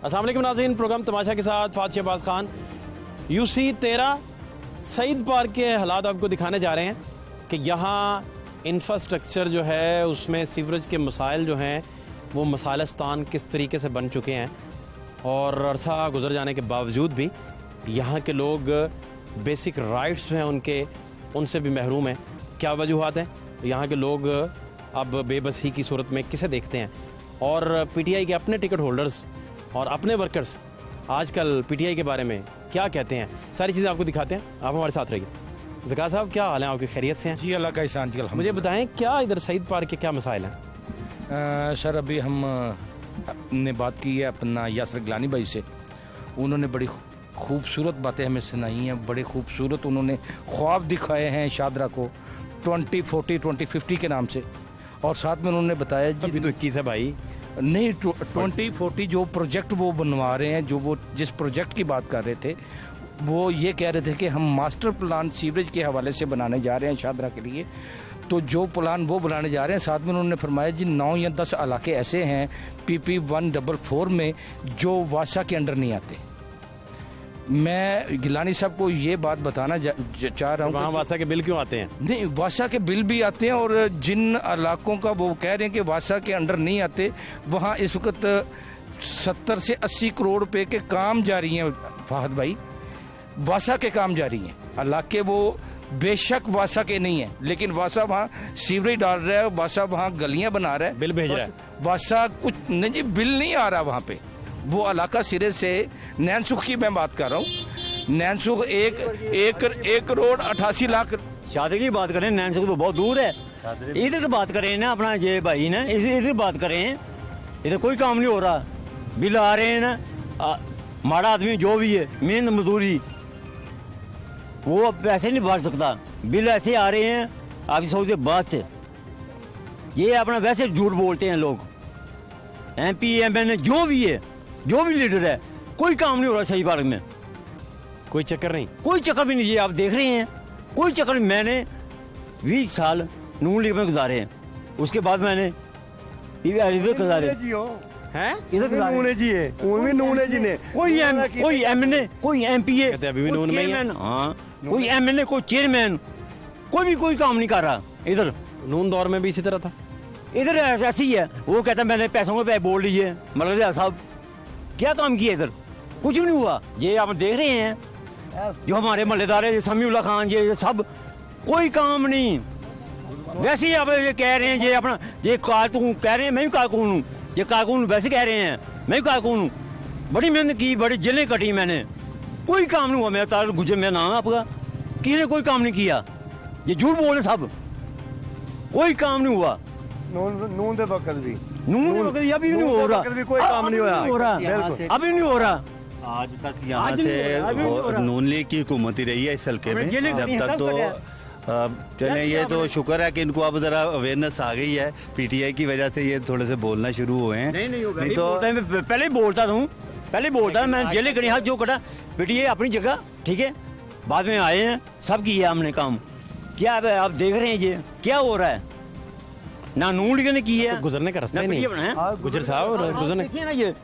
अस्सलाम वालेकुम नाज़रीन, प्रोग्राम तमाशा के साथ फात शहबाज खान। UC 13 सईद पार्क के हालात आपको दिखाने जा रहे हैं कि यहाँ इंफ्रास्ट्रक्चर जो है उसमें सीवरेज के मसाइल जो हैं वो मसाइलस्तान किस तरीके से बन चुके हैं और अरसा गुजर जाने के बावजूद भी यहाँ के लोग बेसिक राइट्स हैं उनसे भी महरूम हैं। क्या वजूहात हैं? यहाँ के लोग अब बेबसी की सूरत में किसे देखते हैं और PTI के अपने टिकट होल्डर्स और अपने वर्कर्स आजकल PTI के बारे में क्या कहते हैं, सारी चीज़ें आपको दिखाते हैं। आप हमारे साथ रहिए। ज़का साहब, क्या हाल है आपकी? खैरियत से हैं? जी, अल्लाह का एहसान जी। मुझे बताएं, क्या इधर सईद पार्क के क्या मसाइल हैं? सर, अभी हम ने बात की है अपना यासर गिलानी भाई से। उन्होंने बड़ी खूबसूरत बातें हमें सुनाई हैं, बड़े खूबसूरत उन्होंने ख्वाब दिखाए हैं शादरा को 2040 2050 के नाम से। और साथ में उन्होंने बताया जी, अभी तो 21 है भाई। नहीं, 2040 जो प्रोजेक्ट वो बनवा रहे हैं, जो वो जिस प्रोजेक्ट की बात कर रहे थे, वो ये कह रहे थे कि हम मास्टर प्लान सीवरेज के हवाले से बनाने जा रहे हैं शादरा के लिए। तो जो प्लान वो बनाने जा रहे हैं, साथ में उन्होंने फरमाया जी 9 या 10 इलाके ऐसे हैं PP 144 में जो वासा के अंडर नहीं आते। मैं गिलानी साहब को ये बात बताना चाह रहा हूँ, वहाँ वासा के बिल क्यों आते हैं? नहीं, वासा के बिल भी आते हैं और जिन इलाकों का वो कह रहे हैं कि वासा के अंडर नहीं आते, वहाँ इस वक्त 70 से 80 करोड़ रुपए के काम जारी हैं फाहद भाई। वासा के काम जारी हैं, इलाके वो बेशक वासा के नहीं है, लेकिन वासा वहाँ सीवरेज डाल रहा है, वासा वहाँ गलियां बना रहा है, बिल भेज रहा है। वासा कुछ नहीं जी, बिल नहीं आ रहा वहाँ पे। वो इलाका सिरे से नैनसुख की मैं बात कर रहा हूँ। नैनसुख एक करोड़ 88 लाख। शादी की बात करें, नैनसुख तो बहुत दूर है। इधर की बात करें ना, अपना ये भाई ना, इधर बात करें, इधर कोई काम नहीं हो रहा। बिल आ रहे हैं ना, माड़ा आदमी जो भी है, मेहनत मजदूरी वो अब पैसे नहीं भर सकता। बिल ऐसे आ रहे हैं आपकी सोच के बाद से। ये अपना वैसे झूठ बोलते हैं लोग। MP MN जो भी है, जो भी लीडर है, कोई काम नहीं हो रहा सही पार्क में। कोई चक्कर नहीं, कोई चक्कर भी नहीं। ये आप देख रहे हैं, कोई चक्कर नहीं। मैंने 20 साल नून लीग में गुजारे हैं, उसके बाद मैंने इधर गुजारे हैं। इधर नूने जी है, उनमें नूने जी ने कोई MNA, कोई MPA, कहते अभी भी नून में ही है। हाँ, कोई MNA, कोई चेयरमैन, कोई भी कोई काम नहीं कर रहा। इधर नून दौर में भी इसी तरह था। इधर ऐसी ही है। वो कहता है मैंने पैसों के पैसे बोल लिए। मतलब साहब क्या काम किया इधर? कुछ भी नहीं हुआ। ये आप देख रहे हैं, जो हमारे महल्लेदार है, समीउल्लाह खान, ये सब कोई काम नहीं। वैसे ही आप ये कह रहे हैं, ये अपना ये कारकुन कह रहे हैं, मैं भी कारकुन हूँ। ये कारकुन वैसे कह रहे हैं, मैं भी कारकुन हूँ। बड़ी मेहनत की, बड़ी जेलें कटी मैंने, कोई काम नहीं हुआ। मेरा तार गुजर, मेरा नाम है आपका, किसी ने कोई काम नहीं किया। ये झूठ बोले सब, कोई काम नहीं हुआ। नून दे वक्त भी अभी नहीं हो रहा, भी कोई काम नहीं हुआ, अभी नहीं हो रहा। आज तक यहाँ से नून लीग की हुकूमत ही रही है इस हल्के में जब तक। तो चले, ये तो शुक्र है कि इनको अब जरा अवेयरनेस आ गई है PTI की वजह से, ये थोड़े से बोलना शुरू हुए हैं। नहीं तो पहले ही बोलता था, पहले बोलता था। मैं जेले कड़ी हाथ जो कटा, PTI अपनी जगह ठीक है, बाद में आए हैं, सब किया हमने काम। क्या आप देख रहे हैं ये क्या हो रहा है? ना नून लीग ने की है, गुजरने का रास्ता नहीं है। गुजर साहब, गुजरने देखिए ना, ये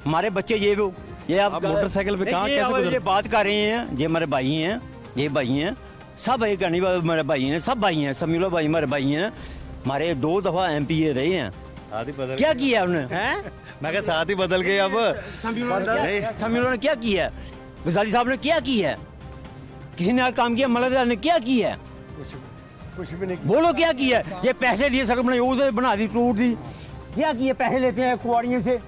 हमारे बच्चे, ये आप मोटरसाइकिल पे कहाँ कैसे गुजर? ये बात कर रहे हैं, ये हमारे भाई हैं, ये भाई हैं, सब भाई करनी हमारे भाई हैं, सब भाई हैं। समीउल्लाह भाई हमारे भाई हैं, हमारे 2 दफा MPA रहे हैं। क्या किया उन्होंने? मैं कहा साथ ही बदल गए अब। समीउल्लाह ने क्या किया? गजाली साहब ने क्या किया? किसी ने काम किया? मलक ने क्या किया? कुछ भी नहीं। बोलो क्या किया? ये पैसे लिए सड़क बनाई, उधर बना दी, टूट दी। क्या किया? पैसे लेते हैं कुआड़ियों से।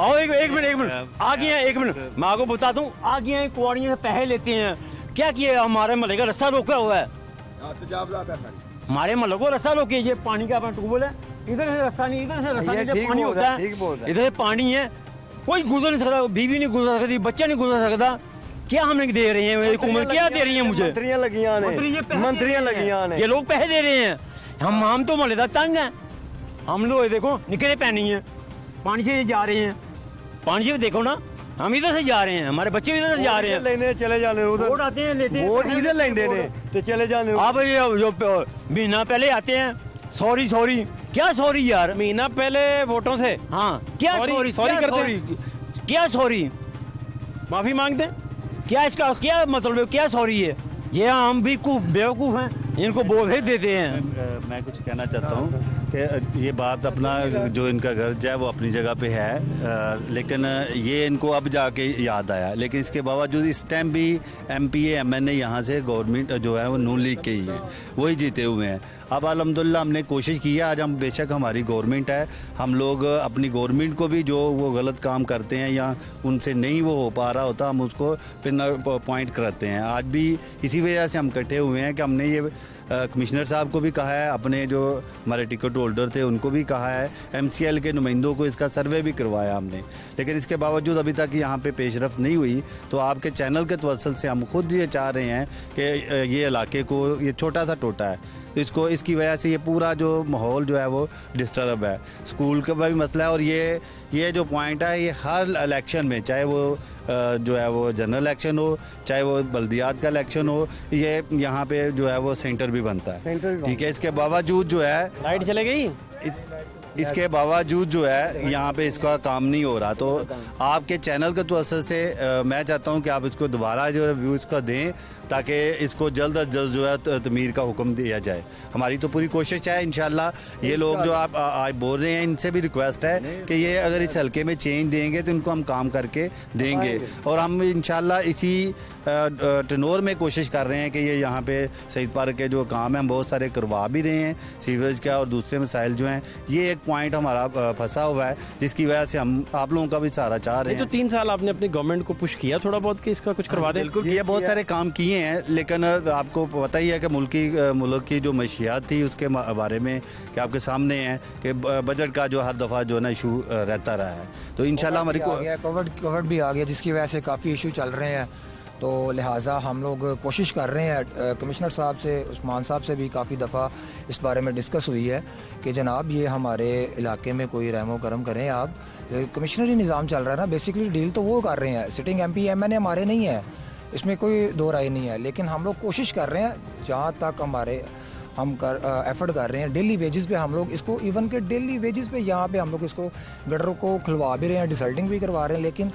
आओ एक मिनट आ गए हैं, 1 मिनट मैं आपको बता दूं, आ गए हैं कुआड़ियों से पैसे लेते हैं। क्या किया? हमारे महल्ले का रास्ता रोका हुआ है। हमारे महल्ले को रास्ता रोके, ये पानी का अपना ट्यूबवेल है, इधर से रास्ता नहीं, इधर से रास्ता नहीं, पानी होता है, इधर से पानी है, कोई गुजर नहीं सकता, बीवी नहीं गुजर सकती, बच्चा नहीं गुजर सकता। क्या हमने दे रहे हैं हुकूमत, क्या दे रही है मुझे? मंत्रियां लगियां ने, ये लोग पैसे दे रहे हैं। हम तो महल्लेदार तंग हैं। हम लोग देखो निकले पैनी है, पानी से जा रहे हैं, पानी से देखो ना, हम इधर से जा रहे हैं, हमारे बच्चे भी इधर से जा रहे हैं। लेने चले जाने वोट आते हैं, लेते हैं, वोट इधर लेंदे ने ते चले जाने। आप जो महीना पहले आते हैं, सॉरी क्या सॉरी यार? महीना पहले वोटों से? हाँ, क्या सॉरी करते हैं? क्या सॉरी, माफी मांगते हैं। क्या इसका क्या मतलब है, क्या सॉरी है? ये हम भी बेवकूफ़ हैं, इनको बोल ही देते हैं। मैं कुछ कहना चाहता हूँ कि ये बात अपना जो इनका गर्ज है वो अपनी जगह पे है, लेकिन ये इनको अब जाके याद आया, लेकिन इसके बावजूद इस टाइम भी MPA MNA यहाँ से गवर्नमेंट जो है वो नून लीग के ही है, वही जीते हुए हैं। अब अल्हम्दुलिल्लाह हमने कोशिश की है, आज हम बेशक हमारी गवर्नमेंट है, हम लोग अपनी गवर्नमेंट को भी जो वो गलत काम करते हैं या उनसे नहीं वो हो पा रहा होता, हम उसको पिन पॉइंट करते हैं। आज भी इसी वजह से हम इकट्ठे हुए हैं कि हमने ये कमिश्नर साहब को भी कहा है, अपने जो हमारे टिकट होल्डर थे उनको भी कहा है, MCL के नुमाइंदों को इसका सर्वे भी करवाया हमने, लेकिन इसके बावजूद अभी तक यहाँ पे पेशरफ नहीं हुई। तो आपके चैनल के तवसल से हम खुद ये चाह रहे हैं कि ये इलाके को, ये छोटा सा टोटा है, तो इसको इसकी वजह से ये पूरा जो माहौल जो है वो डिस्टर्ब है। स्कूल का भी मसला है, और ये जो पॉइंट है ये हर इलेक्शन में, चाहे वो जो है वो जनरल इलेक्शन हो, चाहे वो बल्दियात का इलेक्शन हो, ये यहाँ पे जो है वो सेंटर भी बनता है। ठीक है, इसके बावजूद जो है लाइट चले गई, इसके बावजूद जो है यहाँ पे इसका काम नहीं हो रहा। तो आपके चैनल के तवज्जुह से मैं चाहता हूँ कि आप इसको दोबारा जो रिव्यू इसका दें, ताकि इसको जल्द अज जल्द जो है तमीर का हुक्म दिया जाए। हमारी तो पूरी कोशिश है, इंशाल्लाह ये लोग जो आप आज बोल रहे हैं इनसे भी रिक्वेस्ट है कि ये अगर इस हल्के में चेंज देंगे तो इनको हम काम करके देंगे, और हम इंशाल्लाह इसी टनोर में कोशिश कर रहे हैं कि ये यहाँ पे शहीद पार्क के जो काम है हम बहुत सारे करवा भी रहे हैं, सीवरेज का और दूसरे मसाइल जो हैं। ये एक पॉइंट हमारा फंसा हुआ है जिसकी वजह से हम आप लोगों का भी सहारा चाह रहे हैं। तो 3 साल आपने अपनी गवर्नमेंट को पुश किया थोड़ा बहुत कि इसका कुछ करवा दें। बिल्कुल किया, बहुत सारे काम किए हैं, लेकिन आपको पता ही है कि मुल्क की जो मशीयात थी उसके बारे में कि आपके सामने है कि बजट का जो हर दफ़ा जो है ना इशू रहता रहा है। तो इंशाल्लाह हमारी कोविड भी आ गया जिसकी वजह से काफ़ी इशू चल रहे हैं, तो लिहाजा हम लोग कोशिश कर रहे हैं। कमिश्नर साहब से, उस्मान साहब से भी काफ़ी दफ़ा इस बारे में डिस्कस हुई है कि जनाब ये हमारे इलाके में कोई रहमो करम करें आप। कमिश्नरी निज़ाम चल रहा है ना, बेसिकली डील तो वो कर रहे हैं, सिटिंग MP MNA हमारे नहीं है, इसमें कोई दो राय नहीं है, लेकिन हम लोग कोशिश कर रहे हैं जहाँ तक हमारे हम एफर्ट कर रहे हैं। डेली वेजेस पे हम लोग इसको, इवन के डेली वेजेस पे यहाँ पे हम लोग इसको गटर को खुलवा भी रहे हैं, डिसल्टिंग भी करवा रहे हैं, लेकिन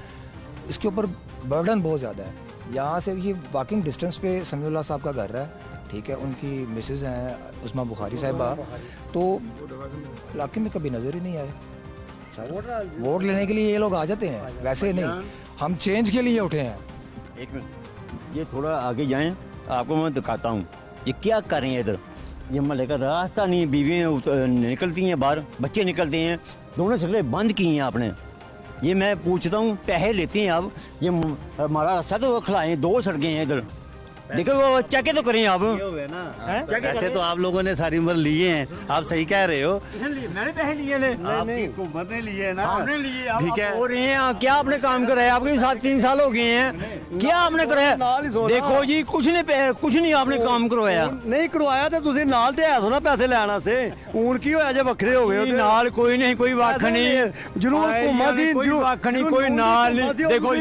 इसके ऊपर बर्डन बहुत ज़्यादा है। यहाँ से ये वॉकिंग डिस्टेंस पे समीउल्लाह साहब का घर है, ठीक है, उनकी मिसेज़ हैं उस्मा बुखारी साहिबा, तो इलाके में कभी नज़र ही नहीं आए। सर वोट लेने के लिए ये लोग आ जाते हैं, वैसे नहीं, हम चेंज के लिए उठे हैं। एक मिनट, ये थोड़ा आगे जाएं, आपको मैं दिखाता हूँ ये क्या कर रहे हैं इधर। ये महल्ले का रास्ता नहीं, बीवियाँ निकलती हैं बाहर, बच्चे निकलते हैं, दोनों शक्लें बंद की हैं आपने। ये मैं पूछता हूँ, पैसे लेते हैं आप, ये हमारा रास्ता तो खिलाएं, 2 सड़कें हैं इधर, देखो वो चेक तो करें आप। पैसे तो आप लोगों ने सारी उम्र लिए हैं, आप सही कह रहे हो। मैंने पैसे लिए ने, आपकी हुकूमत ने लिए ना, आपने लिए, ठीक है। हो रहे हैं, क्या आपने काम कराया? आपके साथ 3 साल हो गए हैं, क्या आपने कराया? देखो जी, कुछ नहीं आपने काम करवाया। नहीं करवाया तो ਤੁਸੀਂ ਨਾਲ ਤੇ ਆਇਆ ਨਾ ਪੈਸੇ ਲੈਣ ਵਾਸਤੇ, ਹੁਣ ਕੀ ਹੋਇਆ ਜੇ ਵੱਖਰੇ ਹੋ ਗਏ? ਨਾਲ ਕੋਈ ਨਹੀਂ, ਕੋਈ ਵੱਖ ਨਹੀਂ, ਜ਼ਰੂਰ ਘੁੰਮਾ ਦੀ, ਕੋਈ ਵੱਖ ਨਹੀਂ, ਕੋਈ ਨਾਲ ਨਹੀਂ। ਦੇਖੋ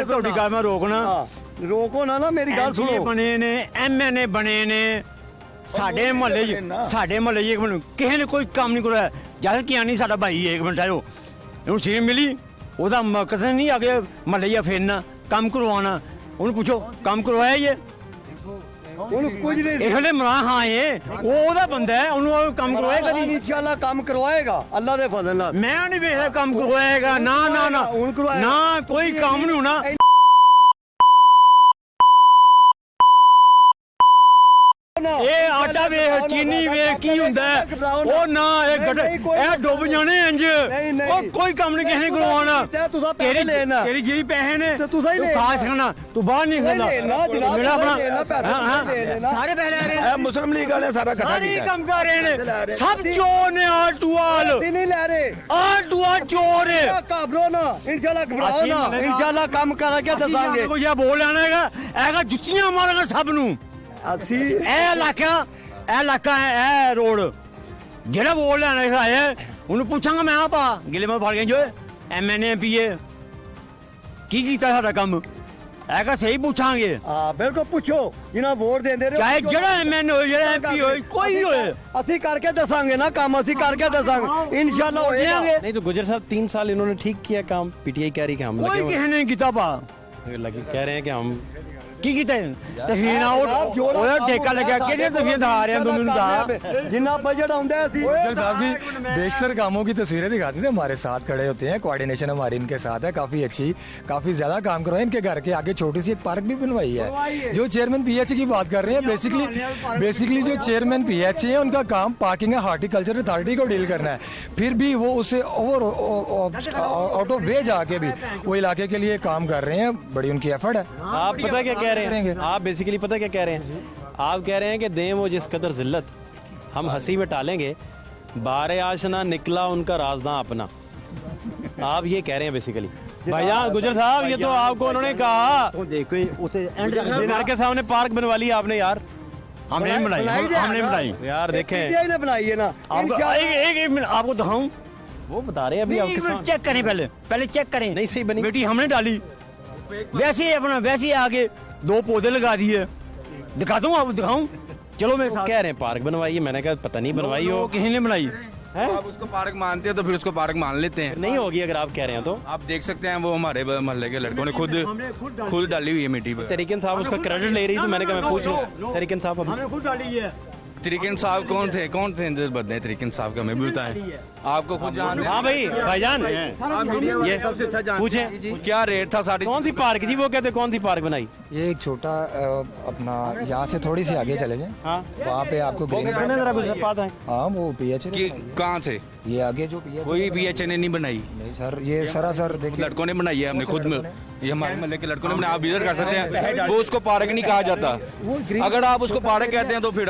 ਤੁਹਾਡੀ ਗੱਲ ਮੈਂ ਰੋਕਣਾ, ਰੋਕੋ ਨਾ ਮੇਰੀ ਗੱਲ MCA ਸੁਣੋ। ਬਣੇ ਨੇ, MNA ਬਣੇ ਨੇ, ਸਾਡੇ ਮੁਹੱਲੇ 'ਚ ਕਿਸੇ ਨੇ ਕੋਈ ਕੰਮ ਨਹੀਂ ਕਰਵਾਇਆ। ਜਦ ਕਿ ਆਣੀ ਸਾਡਾ ਭਾਈ, ਇੱਕ ਮਿੰਟ ਆਇਓ, ਇਹਨੂੰ ਸੀਟ ਮਿਲੀ, ਉਹਦਾ ਮਕਸਦ ਨਹੀਂ ਆ ਕੇ ਮੁਹੱਲੇ 'ਚ ਫੇਰਨਾ, ਕੰਮ ਕਰਵਾਉਣਾ। ਉਹਨੂੰ ਪੁੱਛੋ ਕੰਮ ਕਰਵਾਇਆ ਜੀ? ਉਹਨੂੰ ਕੁਝ ਨਹੀਂ, ਇਹ ਵੇਲੇ ਮਰਾ ਹਾਂ ਉਹ ਉਹਦਾ ਬੰਦਾ ਹੈ, ਉਹਨੂੰ ਕੰਮ ਕਰਵਾਏਗਾ ਕਦੀ? ਇਨਸ਼ਾਅੱਲਾ ਕੰਮ ਕਰਵਾਏਗਾ ਅੱਲਾ ਦੇ ਫਜ਼ਲ ਨਾਲ। ਮੈਂ ਨਹੀਂ ਵੇਖਦਾ ਕੰਮ ਕਰਵਾਏਗਾ, ਨਾ ਨਾ ਨਾ ਨਾ, ਕੋਈ ਕੰਮ ਨਹੀਂ ਹੋਣਾ। ਇਹ ਆਟਾ ਵੇਖ, ਚੀਨੀ ਵੇਖ, ਕੀ ਹੁੰਦਾ ਉਹ ਨਾ, ਇਹ ਡੁੱਬ ਜਾਣੇ ਇੰਜ, ਉਹ ਕੋਈ ਕੰਮ ਨਹੀਂ ਕਿਸੇ ਨੇ ਕਰਵਾਉਣਾ। ਤੇਰੀ ਜਿਹੜੀ ਪੈਸੇ ਨੇ ਤੂੰ ਖਾ ਸਕਣਾ, ਤੂੰ ਬਾਹਰ ਨਹੀਂ ਸਕਦਾ। ਮੇਰਾ ਆਪਣਾ ਸਾਰੇ ਪੈਸੇ ਲੈ ਰਹੇ ਨੇ, मुस्लिम लीग वाले सारा इकट्ठा ਸਾਰੇ किया। ਕੰਮ ਕਰ ਰਹੇ ਨੇ, ਸਭ ਚੋਰ ਨੇ, ਆਲ ਟੂ ਆਲ, ਨਹੀਂ ਲੈ ਰਹੇ, ਆਲ ਟੂ ਆਲ ਚੋਰ ਹੈ। ਘਬਰੋ ਨਾ, ਇਨਸ਼ਾਅੱਲਾ ਘਬਰਾਓ ਨਾ, ਇਨਸ਼ਾਅੱਲਾ ਕੰਮ ਕਰਾਂਗੇ ਦੱਸਾਂਗੇ। ਕੋਈ ਬੋਲ ਲੈਣਾ ਹੈਗਾ ਜੁੱਤੀਆਂ ਮਾਰਾਂਗਾ ਸਭ ਨੂੰ। ਅਸੀਂ ਇਹ ਇਲਾਕਾ ਹੈ, ਇਹ ਰੋਡ ਜਿਹੜਾ ਬੋਲ ਲੈਣਾ ਆਇਆ, ਉਹਨੂੰ ਪੁੱਛਾਂਗਾ ਮੈਂ ਗਿਲੇ ਮੈਂ ਫੜ ਗਿਆ ਜੋ MNA MPA ਕੀ ਕੀਤਾ ਸਾਡਾ ਕੰਮ। ਹੈਗਾ ਸਹੀ ਪੁੱਛਾਂਗੇ ਹਾਂ ਬਿਲਕੁਲ ਪੁੱਛੋ ਜਿਨ੍ਹਾਂ ਵੋਟ ਦਿੰਦੇ ਨੇ ਚਾਹੇ ਜਿਹੜਾ ਐਮਐਨ ਹੋਏ ਜਿਹੜਾ ਐਮਪੀ ਹੋਏ ਕੋਈ ਵੀ ਹੋਏ ਅਸੀਂ ਕਰਕੇ ਦੱਸਾਂਗੇ ਨਾ ਕੰਮ ਅਸੀਂ ਕਰਕੇ ਦੱਸਾਂਗੇ इंशाल्लाह होएगा नहीं तो गुजर साहब 3 साल इन्होंने ठीक किया काम, पीटीआई कह रही कि हम ਕੋਈ लगे ਕਿਸੇ ਨੇ ਕੀਤਾ ਪਾ हुए लगे कह रहे हैं कि हम ਕੀ ਕੀਤਾ ਤਸਵੀਰਾਂ ਉਹ ਠੇਕਾ ਲੱਗਿਆ ਕਿਹੜੀਆਂ ਤਸਵੀਰਾਂ ਦਿਖਾ ਰਹੇ ਦੋਨੋਂ ਨੂੰ ਦਿਖਾ जिन्ना बजट आंदा है गुज्जर साहब की बेशतर कामों की तस्वीरें दिखाते थे, हमारे साथ खड़े होते हैं, कोऑर्डिनेशन हमारी इनके साथ है काफ़ी अच्छी, काफ़ी ज़्यादा काम करवाए। इनके घर के आगे छोटी सी एक पार्क भी बनवाई है। जो चेयरमैन पीएचई की बात कर रहे हैं, बेसिकली जो चेयरमैन पीएचई है उनका काम पार्किंग है, हार्टिकल्चर अथॉरिटी को डील करना है, फिर भी वो उसे आउट ऑफ वे जाके भी वो इलाके के लिए काम कर रहे हैं। बड़ी उनकी एफर्ट है। आप पता क्या कह रहे हैं, आप बेसिकली पता क्या कह रहे हैं, आप कह रहे हैं कि दें वो जिस कदर जिल्लत हम हंसी में टालेंगे, बारे आशना निकला उनका राजदां अपना। आप ये कह रहे हैं बेसिकली। भाईजान गुजर साहब ये तो आपको उन्होंने कहा तो देखो उसे घर के सामने पार्क बनवा ली आपने यार। हमने नहीं बनाई, हमने बनाई यार देखें पीटीआई ने बनाई है ना। आपको एक मिनट आपको दिखाऊं वो बता रहे हैं अभी आपके सामने। चेक करें पहले चेक करें नहीं सही बनी बेटी हमने डाली वैसे ही अपना वैसे ही आगे 2 पौधे लगा दिए। दिखा दूं आपको दिखाऊं चलो मेरे साथ। कह रहे हैं पार्क बनवाई है, मैंने कहा पता नहीं बनवाई हो किसी ने बनाई आप उसको पार्क मानते हैं तो फिर उसको पार्क मान लेते हैं। नहीं होगी अगर आप कह रहे हैं तो। आप देख सकते हैं वो हमारे मोहल्ले के लड़कों ने खुद डाली हुई है मिट्टी पर। तरीकन साहब उसका क्रेडिट ले रही, तो मैंने कहा मैं पूछ लूं। तरीकन साहब अभी खुद डाली है। तरीकन साहब कौन थे इंदर बदले तरीकन साहब का हमें भी बताएं। आपको खुद जान हाँ भाई भाईजान ये सबसे अच्छा जान पूछें क्या रेट था सारी कौन सी पार्क जी, वो कहते कौन सी पार्क बनाई। ये एक छोटा अपना यहाँ से थोड़ी सी आगे चले जाएं, हाँ वहाँ पे आपको ग्रीन जरा कुछ बात है। हाँ वो पीएचई कि कहाँ से ये आगे जो पीएचई कोई पीएचई ने नहीं बनाई, नहीं सर ये सरासर देखिए लड़कों ने बनाई है। हमने खुद में ये हमारे मोहल्ले के लड़कों ने बनाई। आप विजिट कर सकते हैं। वो उसको पार्क नहीं कहा जाता। अगर आप उसको पार्क कहते हैं तो फिर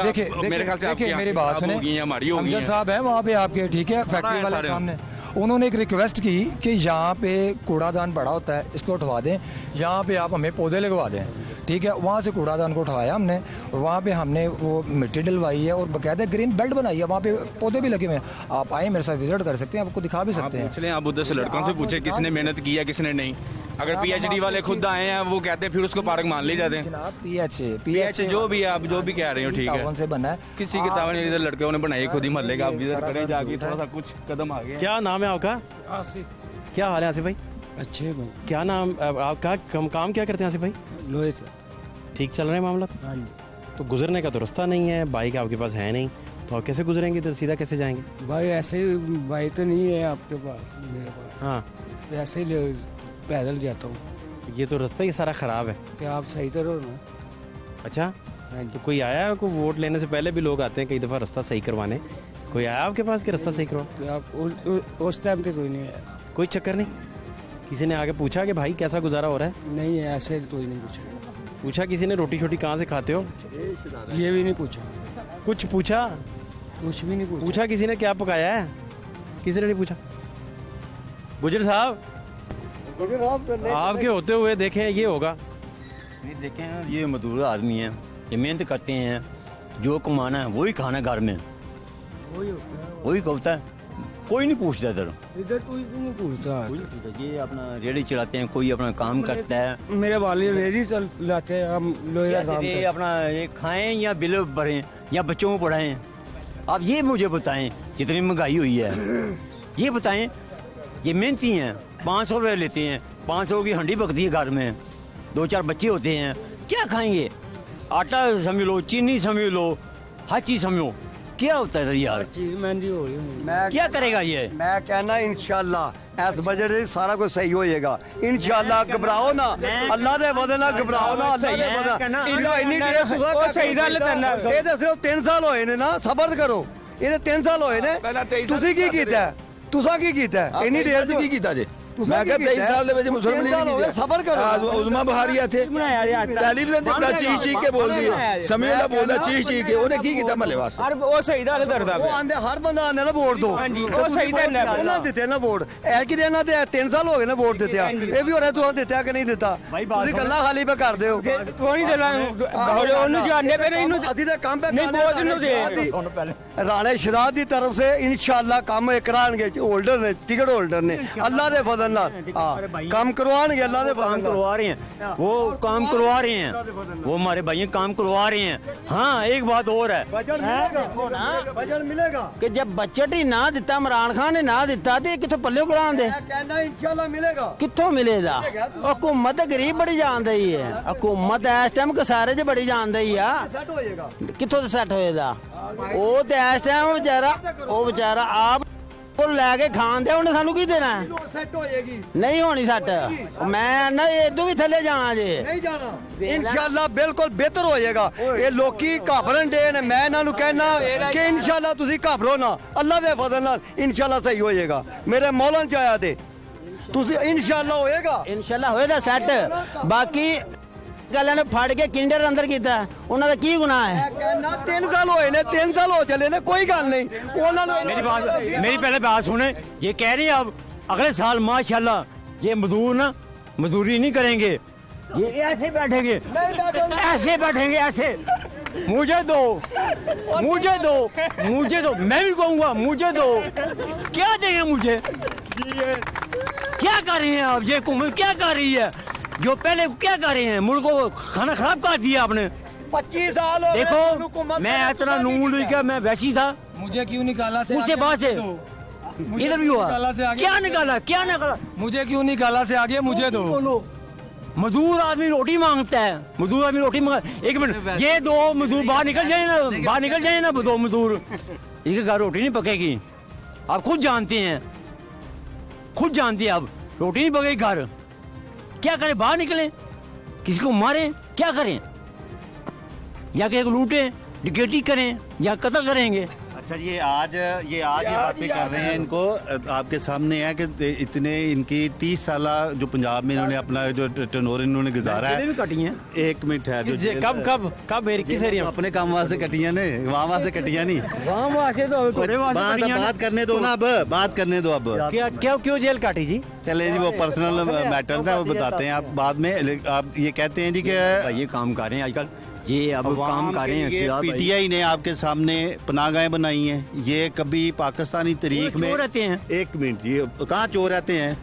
मेरे ख्याल से देखिए मेरी बात सुने, हमारी होगी अमजद साहब है वहाँ पे आपके, ठीक है, फैक्ट्री वाले सारे। सामने उन्होंने एक रिक्वेस्ट की कि यहाँ पे कूड़ादान पड़ा होता है, इसको उठवा दें, यहाँ पे आप हमें पौधे लगवा दें, ठीक है। वहाँ से कूड़ादान को उठवाया हमने और वहाँ पे हमने वो मिट्टी डलवाई है और बाकायदा ग्रीन बेल्ट बनाई है, वहाँ पे पौधे भी लगे हुए हैं। आप आए मेरे साथ विजिट कर सकते हैं, आपको दिखा भी सकते हैं। पूछ लें आप उधर से लड़कों से पूछे किसने मेहनत की है किसने नहीं। अगर पीएचडी वाले खुद आए हैं वो कहते हैं फिर उसको पार्क मान ले जाते हैं। जनाब पीएचई पीएचडी जो भी है आप जो भी कह रहे हो ठीक है। कौन से बना है किसी की तावन इधर लड़कों ने बनाई खुद ही मोहल्ले का। आप विजिट करें जाके थोड़ा सा कुछ कदम आगे। क्या नाम है आपका? आसिफ। क्या हाल है आसिफ भाई? अच्छे भाई क्या नाम आपका? काम क्या करते हैं आसिफ भाई? लोहे से। ठीक चल रहे हैं मामला? तो गुजरने का तो रास्ता नहीं है, बाइक आपके पास है नहीं, तो आप कैसे गुजरेंगे इधर, सीधा कैसे जाएंगे? भाई ऐसे भाई तो नहीं है आपके पास, मेरे पास हाँ ऐसे ही पैदल जाता हूँ। ये तो रास्ता ही सारा खराब है। क्या आप सही तो रहो ना? अच्छा तो कोई आया है? कोई वोट लेने से पहले भी लोग आते हैं कई दफ़ा रास्ता सही करवाने, कोई आया आपके पास कि रास्ता सही करवा? तो आप उस टाइम पे कोई नहीं आया? कोई चक्कर नहीं? किसी ने आके पूछा कि भाई कैसा गुजारा हो रहा है? नहीं है ऐसे कोई नहीं पूछा। पूछा किसी ने रोटी शोटी कहाँ से खाते हो? ये भी नहीं पूछा, कुछ पूछा? कुछ भी नहीं पूछा। पूछा किसी ने क्या पकाया है? किसी ने नहीं पूछा। गुजर साहब आपके होते हुए देखें ये होगा। नहीं देखें ये मजदूर आदमी है, ये मेहनत करते हैं, जो कमाना है वही खाना घर में वही होता है, कोई नहीं पूछता इधर कोई नहीं पूछता। ये अपना रेडी चलाते हैं, कोई अपना काम करता है। मेरे वाले रेडी चलाते हैं, हम लोहे का काम ये अपना ये खाएं या बिल भरें या बच्चों को पढ़ाएं। आप ये मुझे बताएं जितनी महंगाई हुई है, ये बताएं ये मेहनती हैं, 500 रुपये लेते हैं, 500 की हंडी पकती है घर में, 2-4 बच्चे होते हैं, क्या खाएंगे? आटा समझ लो, चीनी समझ लो, हर चीज समझो, क्या होता है यार? चीज महंगी हो रही है। मैं क्या करेगा ये? मैं कहना इंशाल्लाह इस बजट से सारा कुछ सही हो जाएगा इंशाल्लाह। घबराओ ना, अल्लाह दे वदे ना घबराओ ना, अल्लाह दे वदे इन्नी देर तुसा सही गल करना। ਇਹ ਤਾਂ ਸਿਰਫ 3 ਸਾਲ ਹੋਏ ਨੇ ਨਾ, ਸਬਰ ਕਰੋ। ਇਹਦੇ 3 ਸਾਲ ਹੋਏ ਨੇ, ਤੁਸੀਂ ਕੀ ਕੀਤਾ? ਤੁਸੀਂ ਕੀ ਕੀਤਾ? ਇੰਨੀ ਦੇਰ ਕੀ ਕੀਤਾ ਜੇ? ਮੈਂ ਕਿਹਾ 23 ਸਾਲ ਦੇ ਵਿੱਚ ਮੁਸਲਮਾਨ ਨਹੀਂ ਕੀਤਾ। ਸਬਰ ਕਰੋ। ਉਜ਼ਮਾ ਬਹਾਰੀ ਇੱਥੇ ਟੈਲੀਵਿਜ਼ਨ ਤੇ ਬੜਾ ਚੀਖ ਚੀਖ ਕੇ ਬੋਲਦੀ ਹੈ, ਸਮੇਂ ਦਾ ਬੋਲਦਾ ਚੀਖ ਚੀਖ ਕੇ। ਉਹਨੇ ਕੀ ਕੀਤਾ ਮਹੱਲੇ ਵਾਸਤੇ? ਉਹ ਸਹੀ ਗੱਲ ਕਰਦਾ ਉਹ ਆਂਦੇ ਹਰ ਬੰਦਾ ਆਂਦਾ ਨਾ ਵੋਟ ਦੋ। ਉਹ ਸਹੀ ਦਿੰਦਾ। ਉਹਨਾਂ ਦਿੱਤੇ ਨਾ ਵੋਟ, ਐ ਕਿ ਇਹਨਾਂ ਦੇ 3 ਸਾਲ ਹੋ ਗਏ ਨਾ ਵੋਟ ਦਿੱਤਿਆ। ਇਹ ਵੀ ਹੋ ਰਿਹਾ ਤੁਸੀਂ ਦਿੱਤਿਆ ਕਿ ਨਹੀਂ ਦਿੱਤਾ? ਤੁਸੀਂ ਗੱਲਾਂ ਖਾਲੀ ਪੇ ਕਰਦੇ ਹੋ। ਕੋਈ ਨਹੀਂ ਦੇਣਾ ਉਹਨੂੰ ਜਾਣਦੇ ਪਏ ਇਹਨੂੰ। ਅਸੀਂ ਤਾਂ ਕੰਮ ਪੇ ਨਹੀਂ ਵੋਟ ਨੂੰ ਦੇ राणे शराद की तरफ से इंशाल्लाह काम कराएंगे होल्डर ने टिकट होल्डर ने अल्लाह के फजल नाल काम करवाएंगे अल्लाह के काम करवा रहे हैं वो काम करवा रहे हैं वो हमारे भाई काम करवा रहे हैं। हाँ एक बात और है बजट मिलेगा कि जब बजट ही ना दिता इमरान खान ने ना दिता तो कितों पल्ले करान दे कहना इंशाल्लाह मिलेगा कितों मिलेगा। हुकूमत गरीब बड़ी जान रही है हुकूमत इस टाइम कसारे च बड़ी जान रही है सेट होएगा कितों सैट होएगा वो तो इस टाइम बेचारा आप लैके खान दे उन्हें सानू की देना है सेट होएगी नहीं होनी सैट मैं ना इदू भी थले जाना जे नहीं जाना इंशाल्लाह बिल्कुल बेहतर होएगा ये लोकी घाबरन डे ने मैं इन्हां नू कहना कि इंशाल्लाह तुसी घाबरो ना अल्लाह दे फजल नाल इंशाल्लाह सही होएगा मेरे मौला ने चाया ते तुसी इंशाल्लाह होएगा होएगा सैट बाकी गल ने फड़ के किंडर अंदर कीता उन्हां दा की गुनाह है कहना 3 साल होए ने 3 साल हो चले ने कोई गल नहीं उन्हां मेरी पहले बात सुने ये कह रही है अब अगले साल माशाल्लाह ये मजदूर ना मजदूरी नहीं करेंगे ये ऐसे बैठेंगे ऐसे मुझे दो मैं भी कहूँगा मुझे दो क्या देंगे मुझे क्या कर रही हैं आप ये हुकूमत क्या कर रही है जो पहले क्या कर रहे हैं मुल्क को खाना खराब कर दिया आपने 25 साल हो देखो मैं इतना नून लीग का मैं वैसी था मुझे क्यों निकाला से मुझे बात से इधर भी हुआ क्या निकाला मुझे क्यों निकाला से आगे मुझे दो मजदूर आदमी रोटी मांगता है एक मिनट ये दो मजदूर बाहर निकल जाए ना दो मजदूर इनके घर रोटी नहीं पकेगी आप खुद जानते हैं अब रोटी नहीं पकेगी घर क्या करें बाहर निकलें किसी को मारें क्या करें जाके एक लूटें डिकेटी करें या कत्ल करेंगे। अच्छा ये आज ये बातें कर रहे हैं इनको आपके सामने है कि इतने इनकी 30 साल जो पंजाब में इन्होंने अपना जो टर्नओवर इन्होंने गुजारा है कटी हैं 1 मिनट है कब किस एरिया में अपने काम वास्ते कटियां ने वहाँ वास्ते कटियां नहीं वहाँ वास्ते तो बात करने दो ना अब बात करने दो अब क्यों जेल काटी जी चले जी वो पर्सनल मैटर था वो बताते हैं आप बाद में आप ये कहते हैं जी कि ये काम कर रहे हैं आजकल ये अब काम कर रहे हैं पीटीआई ने आपके सामने पनाहगाहें बनाई हैं ये कभी पाकिस्तानी तारीख में रहते हैं 1 मिनट ये कहाँ चोर रहते हैं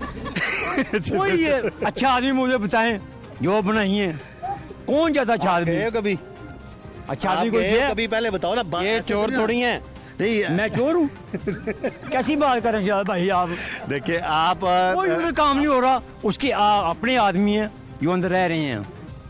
कोई ये अच्छा आदमी मुझे बताएं जो बनाई है कौन ज्यादा अच्छा आदमी है कभी अच्छा आदमी कोई है कभी पहले बताओ ना ये चोर थोड़ी हैं नहीं मैं चोर हूँ कैसी बात कर रहे हैं भाई आप देखिए आप कोई काम नहीं हो रहा उसके अपने आदमी है जो अंदर रह रहे हैं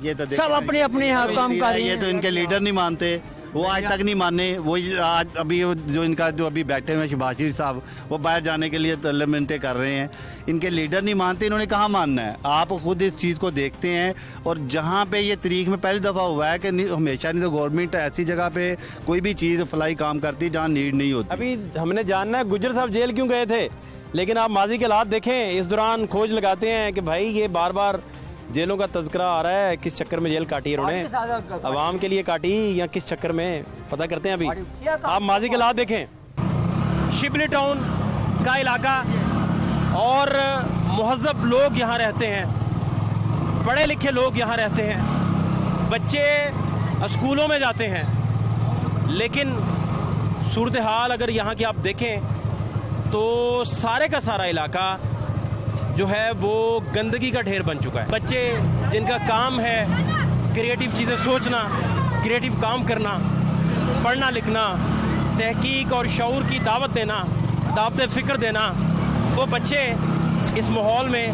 ये तो सब अपने अपने यहाँ काम कर रहे हैं ये तो इनके लीडर नहीं मानते वो आज तक नहीं माने वो आज अभी जो इनका जो अभी बैठे हुए हैं शहबाज शरीफ साहब वो बाहर जाने के लिए तलब मिन्नतें कर रहे हैं इनके लीडर नहीं मानते इन्होंने कहाँ मानना है आप खुद इस चीज़ को देखते हैं और जहाँ पे ये तारीख में पहली दफ़ा हुआ है कि हमेशा नहीं तो गवर्नमेंट ऐसी जगह पे कोई भी चीज़ फलाई काम करती जहाँ नीड नहीं होती। अभी हमने जानना है गुज्जर साहब जेल क्यों गए थे लेकिन आप माजी के हालात देखें इस दौरान खोज लगाते हैं कि भाई ये बार बार जेलों का तज़किरा आ रहा है किस चक्कर में जेल काटी है उन्होंने अवाम के लिए काटी या किस चक्कर में पता करते हैं अभी आप माजी के हालात देखें शिबली टाउन का इलाका और मुहज़्ज़ब लोग यहाँ रहते हैं पढ़े लिखे लोग यहाँ रहते हैं बच्चे स्कूलों में जाते हैं लेकिन सूरत हाल अगर यहाँ की आप देखें तो सारे का सारा इलाका जो है वो गंदगी का ढेर बन चुका है। बच्चे जिनका काम है क्रिएटिव चीज़ें सोचना क्रिएटिव काम करना पढ़ना लिखना तहकीक और शऊर की दावत देना दावत फ़िक्र देना वो बच्चे इस माहौल में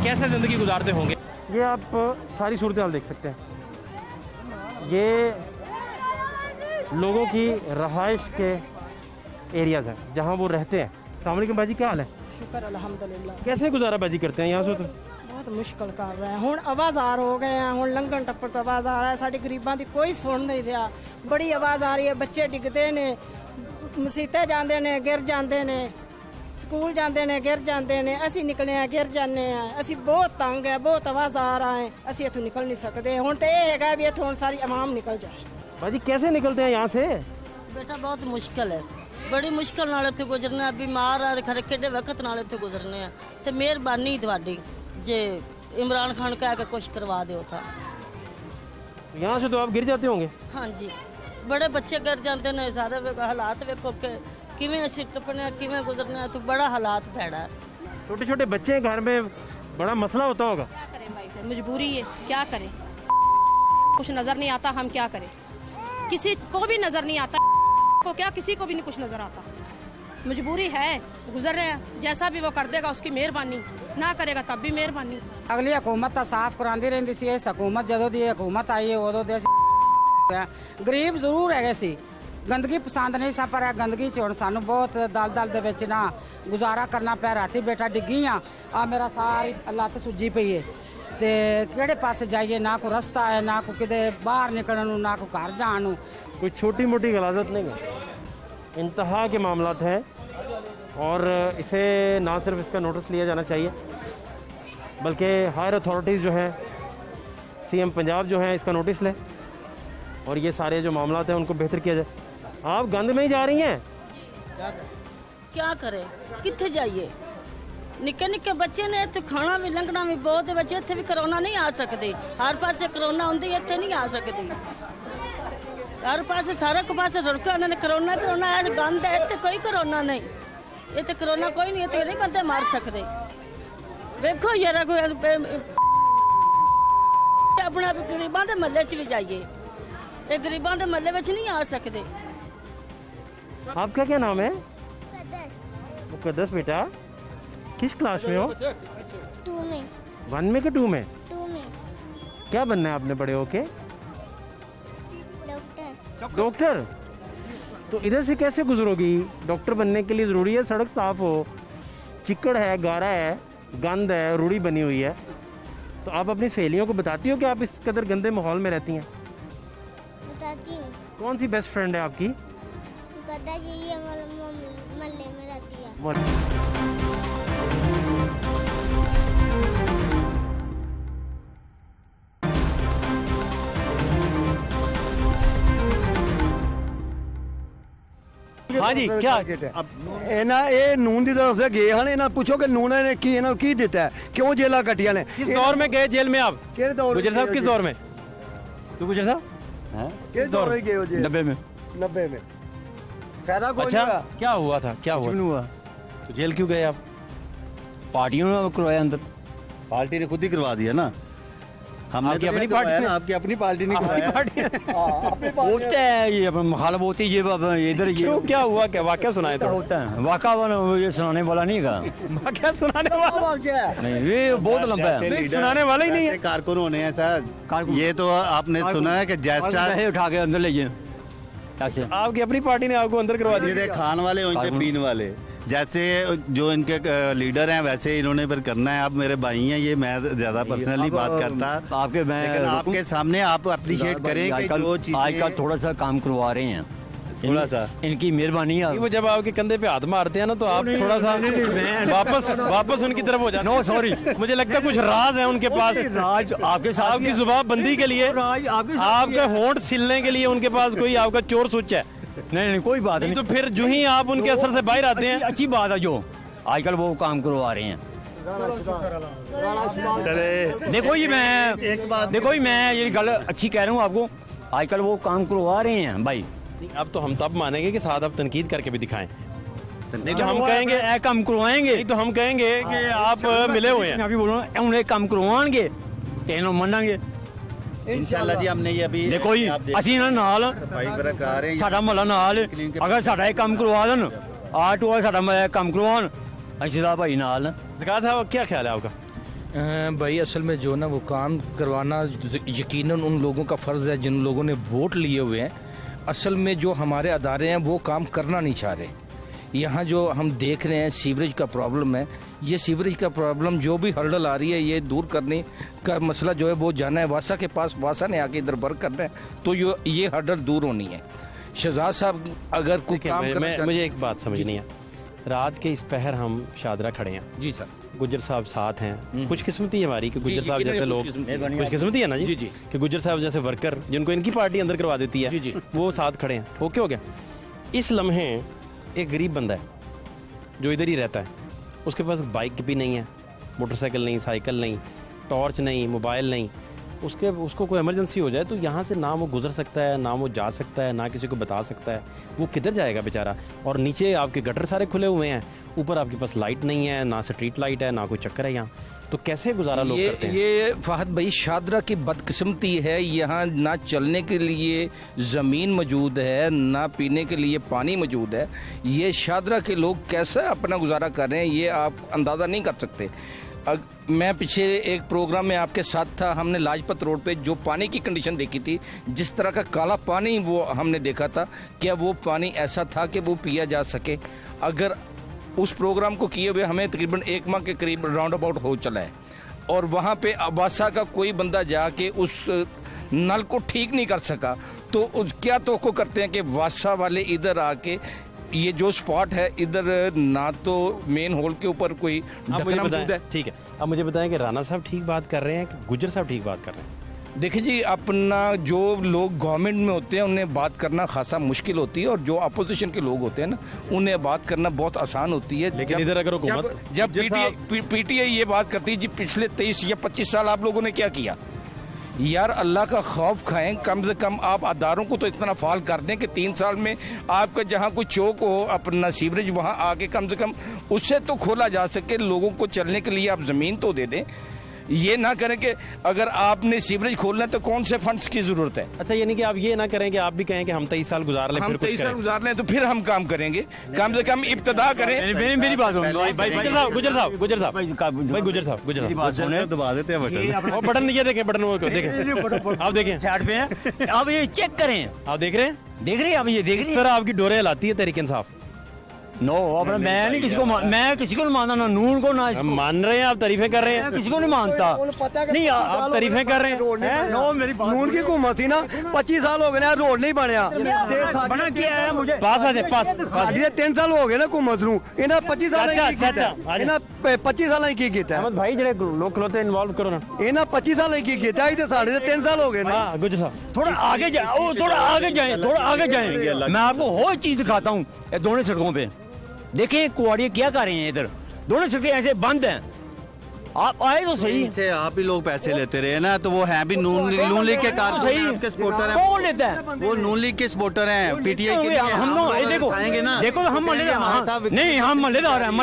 कैसे ज़िंदगी गुजारते होंगे। ये आप सारी सूरत हाल देख सकते हैं ये लोगों की रहाइश के एरियाज़ हैं जहाँ वो रहते हैं। अस्सलाम वालेकुम बाजी क्या हाल है? शुक्र अल्हम्दुलिल्लाह। कैसे गुजारा बाजी करते हैं यहाँ से? तो बहुत मुश्किल कर रहे हैं हुण आवाज़ार हो गए हैं हुण लंघन टप्पड़ तो आवाज़ आ रहा है साडी गरीबां दी कोई सुन नहीं रहा बड़ी आवाज़ आ रही है बच्चे डिगदे ने मसीते जांदे ने गिर जांदे ने स्कूल जांदे ने गिर जांदे ने असीं निकले हैं गिर जाने हैं असीं बहुत तंग है बहुत आवाज़ आ रहा है असीं इत्थों निकल नहीं सकते हुण तो ये हैगा भी इत्थों सारी आवाम निकल जाए। बाजी कैसे निकलते हैं यहाँ से? बेटा बहुत मुश्किल है बड़ी मुश्किल नाल इत्थे गुजरना बीमार आ खरे किहड़े वक्त नाल इत्थे गुजरने आ ते मेहरबानी तुहाडी जे इमरान खान कह के कुछ करवा दो था। यहाँ से तो आप गिर जाते होंगे? हाँ जी बड़े बच्चे गिर जाते हैं सारे हालात वेखो कि किवें असीं टप्पने किवें गुजरने तो बड़ा हालात भैड़ा है। छोटे छोटे बच्चे घर में, बड़ा मसला होता होगा। क्या करें भाई, फिर मजबूरी है, क्या करें, कुछ नजर नहीं आता, हम क्या करें, किसी को भी नजर नहीं आता, को क्या किसी को भी नहीं कुछ नजर आता, मजबूरी है, गुजर रहे हैं, जैसा भी वो कर देगा उसकी मेहरबानी, ना करेगा तब भी मेहरबानी। अगली हुकूमत तो साफ करांदी रहिंदी सी, इस हुकूमत जदों दी हुकूमत आई है उदों दे गरीब जरूर है सी, गंदगी पसंद नहीं सा, पर गंदगी च हुण सानू बहुत दल दे विच ना गुजारा करना पै। राती बेटा डिग्गी आ मेरा सारी लत्त सुजी पई है ते किहड़े पासे जाइए, ना कोई रस्ता है, ना कोई किते बाहर निकलण नूं, ना कोई घर जाण नूं। कोई छोटी मोटी गलाजत नहीं है, इंतहा के मामलात हैं और इसे ना सिर्फ इसका नोटिस लिया जाना चाहिए बल्कि हायर अथॉरिटीज़ जो है, सीएम पंजाब जो है, इसका नोटिस ले और ये सारे जो मामलात हैं उनको बेहतर किया जाए। आप गंद में ही जा रही हैं, क्या करें, कित्थे जाइए, निक्के निक्के बच्चे ने इत्थे खाना भी लंघना भी बहुत है, बच्चे इत्थे भी करोना नहीं आ सकते, हर पासे करोना आउंदी इत्थे नहीं आ सकती, हर पासे सारा पासे रुका उन्होंने करोना भी होना है, गंद है, इत्थे कोई करोना नहीं, इत्थे करोना कोई नहीं, इत्थे नहीं बंदे मार सकते। वेखो यार अपना गरीबां दे महल्ले च भी जाइए, ये गरीबां दे महल्ले विच नहीं आ सकते। आपका क्या नाम है? मुकद्दस बेटा, किस क्लास में हो? 2 में। 1 में कि 2 में? 2 में। क्या बनना है आपने बड़े होके? डॉक्टर। डॉक्टर? तो इधर से कैसे गुजरोगी? डॉक्टर बनने के लिए जरूरी है सड़क साफ हो, चिक्कड़ है, गारा है, गंद है, रूढ़ी बनी हुई है। तो आप अपनी सहेलियों को बताती हो कि आप इस कदर गंदे माहौल में रहती हैं? बताती हूँ। कौन सी बेस्ट फ्रेंड है आपकी? मुकद्दस ये मोहल्ले में रहती है। हाँ जी, क्या ये नून की तरफ से गए हैं, इन्हें पूछो कि नून ने की दिता है, क्यों जेल कटिया ने? किस दौर में गए जेल में आप? गुजर साहब किस दौर में? तो गुजर साहब किस दौर में गए हो जेल? 90 में। 90 में। फायदा कोई अच्छा, नहीं हुआ। क्या हुआ था? क्या हुआ? हुआ तो जेल क्यों गए आप? पार्टियों ने करवाया अंदर, पार्टी ने खुद ही करवा दिया ना, हमने आपकी तो अपनी नहीं पार्टी करवाया ने? ना, आपकी अपनी पार्टी ने करवाया। होता है ये मुखालफ होती है, ये इधर ये क्यों, क्या हुआ? क्या वाकया सुनाए तो? होता है वाका, ये सुनाने वाला नहीं है, वाकया सुनाने वाला नहीं, ये बहुत लंबा है, नहीं, सुनाने वाला ही नहीं है। कारकुन होने हैं सर, ये तो आपने सुना है कि जैसा उठा के अंदर ले जाए ऐसे। आपकी अपनी पार्टी ने आपको अंदर करवा दिया? ये खान वाले उनके पीने वाले, जैसे जो इनके लीडर हैं वैसे इन्होंने फिर करना है। आप मेरे भाई हैं, ये मैं ज्यादा पर्सनली बात करता, आपके लेकिन आपके सामने आप अप्रिशिएट करें कि जो चीजें आजकल थोड़ा सा काम करवा रहे हैं, थोड़ा सा इनकी मेहरबानी है। वो जब आपके कंधे पे हाथ मारते हैं ना तो आप थोड़ा सा वापस उनकी तरफ हो जाते। नो सॉरी, मुझे लगता है कुछ राज है उनके पास, राज आपके साथ, आपकी जुबान बंदी के लिए, आपके होंठ सिलने के लिए उनके पास कोई आपका चोर स्विच है। नहीं कोई बात नहीं। तो फिर जो ही आप उनके असर से बाहर आते हैं, अच्छी बात है जो आजकल वो काम करवा रहे हैं। देखो ये मैं ये गल अच्छी कह रहा हूँ आपको, आजकल वो काम करवा रहे हैं भाई। अब तो हम तब मानेंगे कि साथ आप तनकीद करके भी दिखाएं, नहीं तो हम कहेंगे काम करवाएंगे, नहीं तो हम कहेंगे कि आप मिले हुए हैं। अभी बोलो उन्हें काम करवाएंगे तेनों मनांगे इंशाल्लाह जी। हमने ये अभी देखो जी ਅਸੀਂ ਇਹਨਾਂ ਨਾਲ ਸਾਡਾ ਮਹੱਲਾ ਨਾਲ ਅਗਰ ਸਾਡਾ ਇਹ ਕੰਮ ਕਰਵਾ ਦੇਣ ਆਟੋ ਵਾਲੇ ਸਾਡਾ ਕੰਮ ਕਰਵਾਉਣ ਅਸੀਂ ਤਾਂ ਭਾਈ ਨਾਲ। ज़कात साहब क्या ख्याल है आपका? भाई असल में जो ना वो काम करवाना यकीनन उन लोगों का फ़र्ज़ है जिन लोगों ने वोट लिए हुए हैं। असल में जो हमारे अदारे हैं वो काम करना नहीं चाह रहे। यहाँ जो हम देख रहे हैं सीवरेज का प्रॉब्लम है, ये सीवरेज का प्रॉब्लम जो भी हर्डल आ रही है ये दूर करने का मसला जो है वो जाना है वासा के पास, वासा ने आके इधर वर्क करना है, तो ये हर्डल दूर होनी है। शहजाद साहब अगर कोई काम मुझे एक बात समझ नहीं है, रात के इस पहर हम शादरा खड़े हैं जी सर, गुज्जर साहब साथ हैं, खुशकिस्मती है हमारी कि गुज्जर साहब जैसे लोग, खुशकिस्मती है ना जी जी कि गुज्जर साहब जैसे वर्कर जिनको इनकी पार्टी अंदर करवा देती है जी वो साथ खड़े हैं। ओके हो गया। इस लम्हे एक गरीब बंदा है जो इधर ही रहता है, उसके पास बाइक भी नहीं है, मोटरसाइकिल नहीं, साइकिल नहीं, टॉर्च नहीं, मोबाइल नहीं, उसको कोई इमरजेंसी हो जाए तो यहाँ से ना वो गुजर सकता है, ना वो जा सकता है, ना किसी को बता सकता है, वो किधर जाएगा बेचारा। और नीचे आपके गटर सारे खुले हुए हैं, ऊपर आपके पास लाइट नहीं है, ना स्ट्रीट लाइट है, ना कोई चक्कर है यहाँ, तो कैसे गुजारा लोग करते हैं? ये फहद भाई शादरा की बदकिस्मती है, यहाँ ना चलने के लिए ज़मीन मौजूद है, ना पीने के लिए पानी मौजूद है। ये शादरा के लोग कैसे अपना गुजारा कर रहे हैं ये आप अंदाज़ा नहीं कर सकते। मैं पीछे एक प्रोग्राम में आपके साथ था, हमने लाजपत रोड पे जो पानी की कंडीशन देखी थी, जिस तरह का काला पानी वो हमने देखा था, क्या वो पानी ऐसा था कि वो पिया जा सके? अगर उस प्रोग्राम को किए हुए हमें तकरीबन 1 माह के करीब राउंड अबाउट हो चला है, और वहाँ पे अबासा का कोई बंदा जाके उस नल को ठीक नहीं कर सका, तो क्या तो करते हैं कि वासा वाले इधर आके ये जो स्पॉट है इधर ना तो मेन होल के ऊपर कोई ढकना मौजूद है। ठीक है, अब मुझे बताएं कि राणा साहब ठीक बात कर रहे हैं कि गुज्जर साहब ठीक बात कर रहे हैं? देखिए जी, अपना जो लोग गवर्नमेंट में होते हैं उन्हें बात करना खासा मुश्किल होती है, और जो अपोजिशन के लोग होते हैं ना उन्हें बात करना बहुत आसान होती है। लेकिन इधर अगर हुकूमत जब पीटीआई ये बात करती है जी पिछले 23 या 25 साल आप लोगों ने क्या किया, यार अल्लाह का खौफ खाएं, कम से कम आप अदारों को तो इतना फाल कर दें कि 3 साल में आपका जहां कोई चौक हो अपना सीवरेज वहां आके कम से कम उससे तो खोला जा सके, लोगों को चलने के लिए आप ज़मीन तो दे दें। ये ना करें कि अगर आपने सीवरेज खोलना है तो कौन से फंड्स की जरूरत है। अच्छा, यानी कि आप ये ना करें कि आप भी कहें कि हम 23 साल गुजार लें, हम 23 साल गुजार लें तो फिर हम काम करेंगे, कम से कम इब्तिदा करें। मेरी बात सुनो गुजर साहब दबा देते हैं बटन। बटन ये देखें, बटन वो देखें, आप देखें साइड पे है, आप ये चेक करें, आप देख रहे हैं आप ये देख रहे हैं। इस तरह आपकी डोरे हिलाती है तहरीक इंसाफ। नो, अपना मैं नहीं किसी को मैं किसी को नहीं मानता, ना नून को ना इसको। मान रहे हैं आप, तारीफें कर रहे हैं, किसी को नहीं मानता। नहीं, आप तारीफें कर रहे हैं। नो, मेरी नून की हुकूमत थी ना, 25 साल हो गए ना, रोड नहीं बनया। बना क्या है मुझे पास आ जाए, पास साढ़े 3 साल हो गए ना हुकूमत नूं, इन्हें 25 साल इन्हें 25 साल की कीता अहमद भाई जेडे लोग खलोते इन्वॉल्व करो ना, इन्हें 25 साल की कीता, इधर साढ़े 3 साल हो गए ना। हाँ गुजर साहब थोड़ा आगे जाए, थोड़ा आगे जाए, थोड़ा आगे जाए। मैं आपको और चीज दिखाता हूँ, दोनों सड़कों पे देखें कुआड़िए क्या कर रहे हैं, इधर दोनों सड़कें ऐसे बंद हैं। आप आए तो सही से आप ही लोग पैसे लेते रहे ना, तो वो हैं भी नून लीग के कारकुन के सपोर्टर हैं। कौन लेता है? वो नून लीग के सपोर्टर हैं, पीटीआई के। हम लोग देखो ना, देखो हम मल्लेदार नहीं, हम मल्लेदार हैं, हम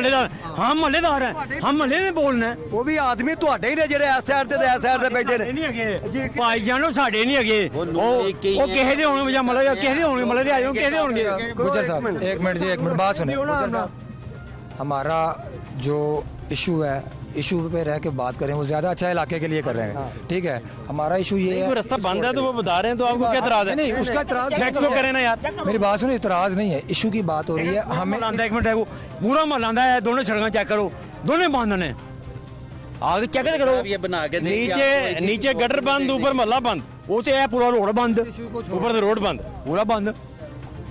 मल्लेदार हैं, हम मल्ले में बोलना है। वो भी आदमी ਤੁਹਾਡੇ ਹੀ ਨੇ ਜਿਹੜੇ ਇਸ ਸਾਈਡ ਤੇ ਇਸ ਸਾਈਡ ਤੇ ਬੈਠੇ ਨੇ ਨਹੀਂ ਹੈਗੇ ਭਾਈ ਜਾਨੋ, ਸਾਡੇ ਨਹੀਂ ਹੈਗੇ, ਉਹ ਕਿਸੇ ਦੇ ਹੋਣਗੇ ਜਾਂ ਮੱਲੇ ਕਿਸੇ ਦੇ ਹੋਣਗੇ, ਮੱਲੇ ਦੇ ਆਏ ਕਿਸੇ ਦੇ होंगे। गुजर साहब एक मिनट जी, एक मिनट बात सुनिए। हमारा जो इशू है, इशू पे रह के बात करें, वो ज्यादा अच्छा इलाके के लिए कर रहे हैं, ठीक है। हमारा इशू ये है, रास्ता बंद है तो वो बता रहे हैं, तो आपको क्या इतराज है? नहीं, उसका इतराज तो करें ना यार, मेरी बात सुनो, इतराज नहीं है, इशू की बात हो रही है। हमें एक मिनट है, वो पूरा महल है, दोनों सड़कें चेक करो, दोनों बंद ने, आगे चेक करो। ये बना के नीचे गटर बंद, ऊपर महला बंद, वो तो है पूरा रोड बंद, ऊपर से रोड बंद, पूरा बंद।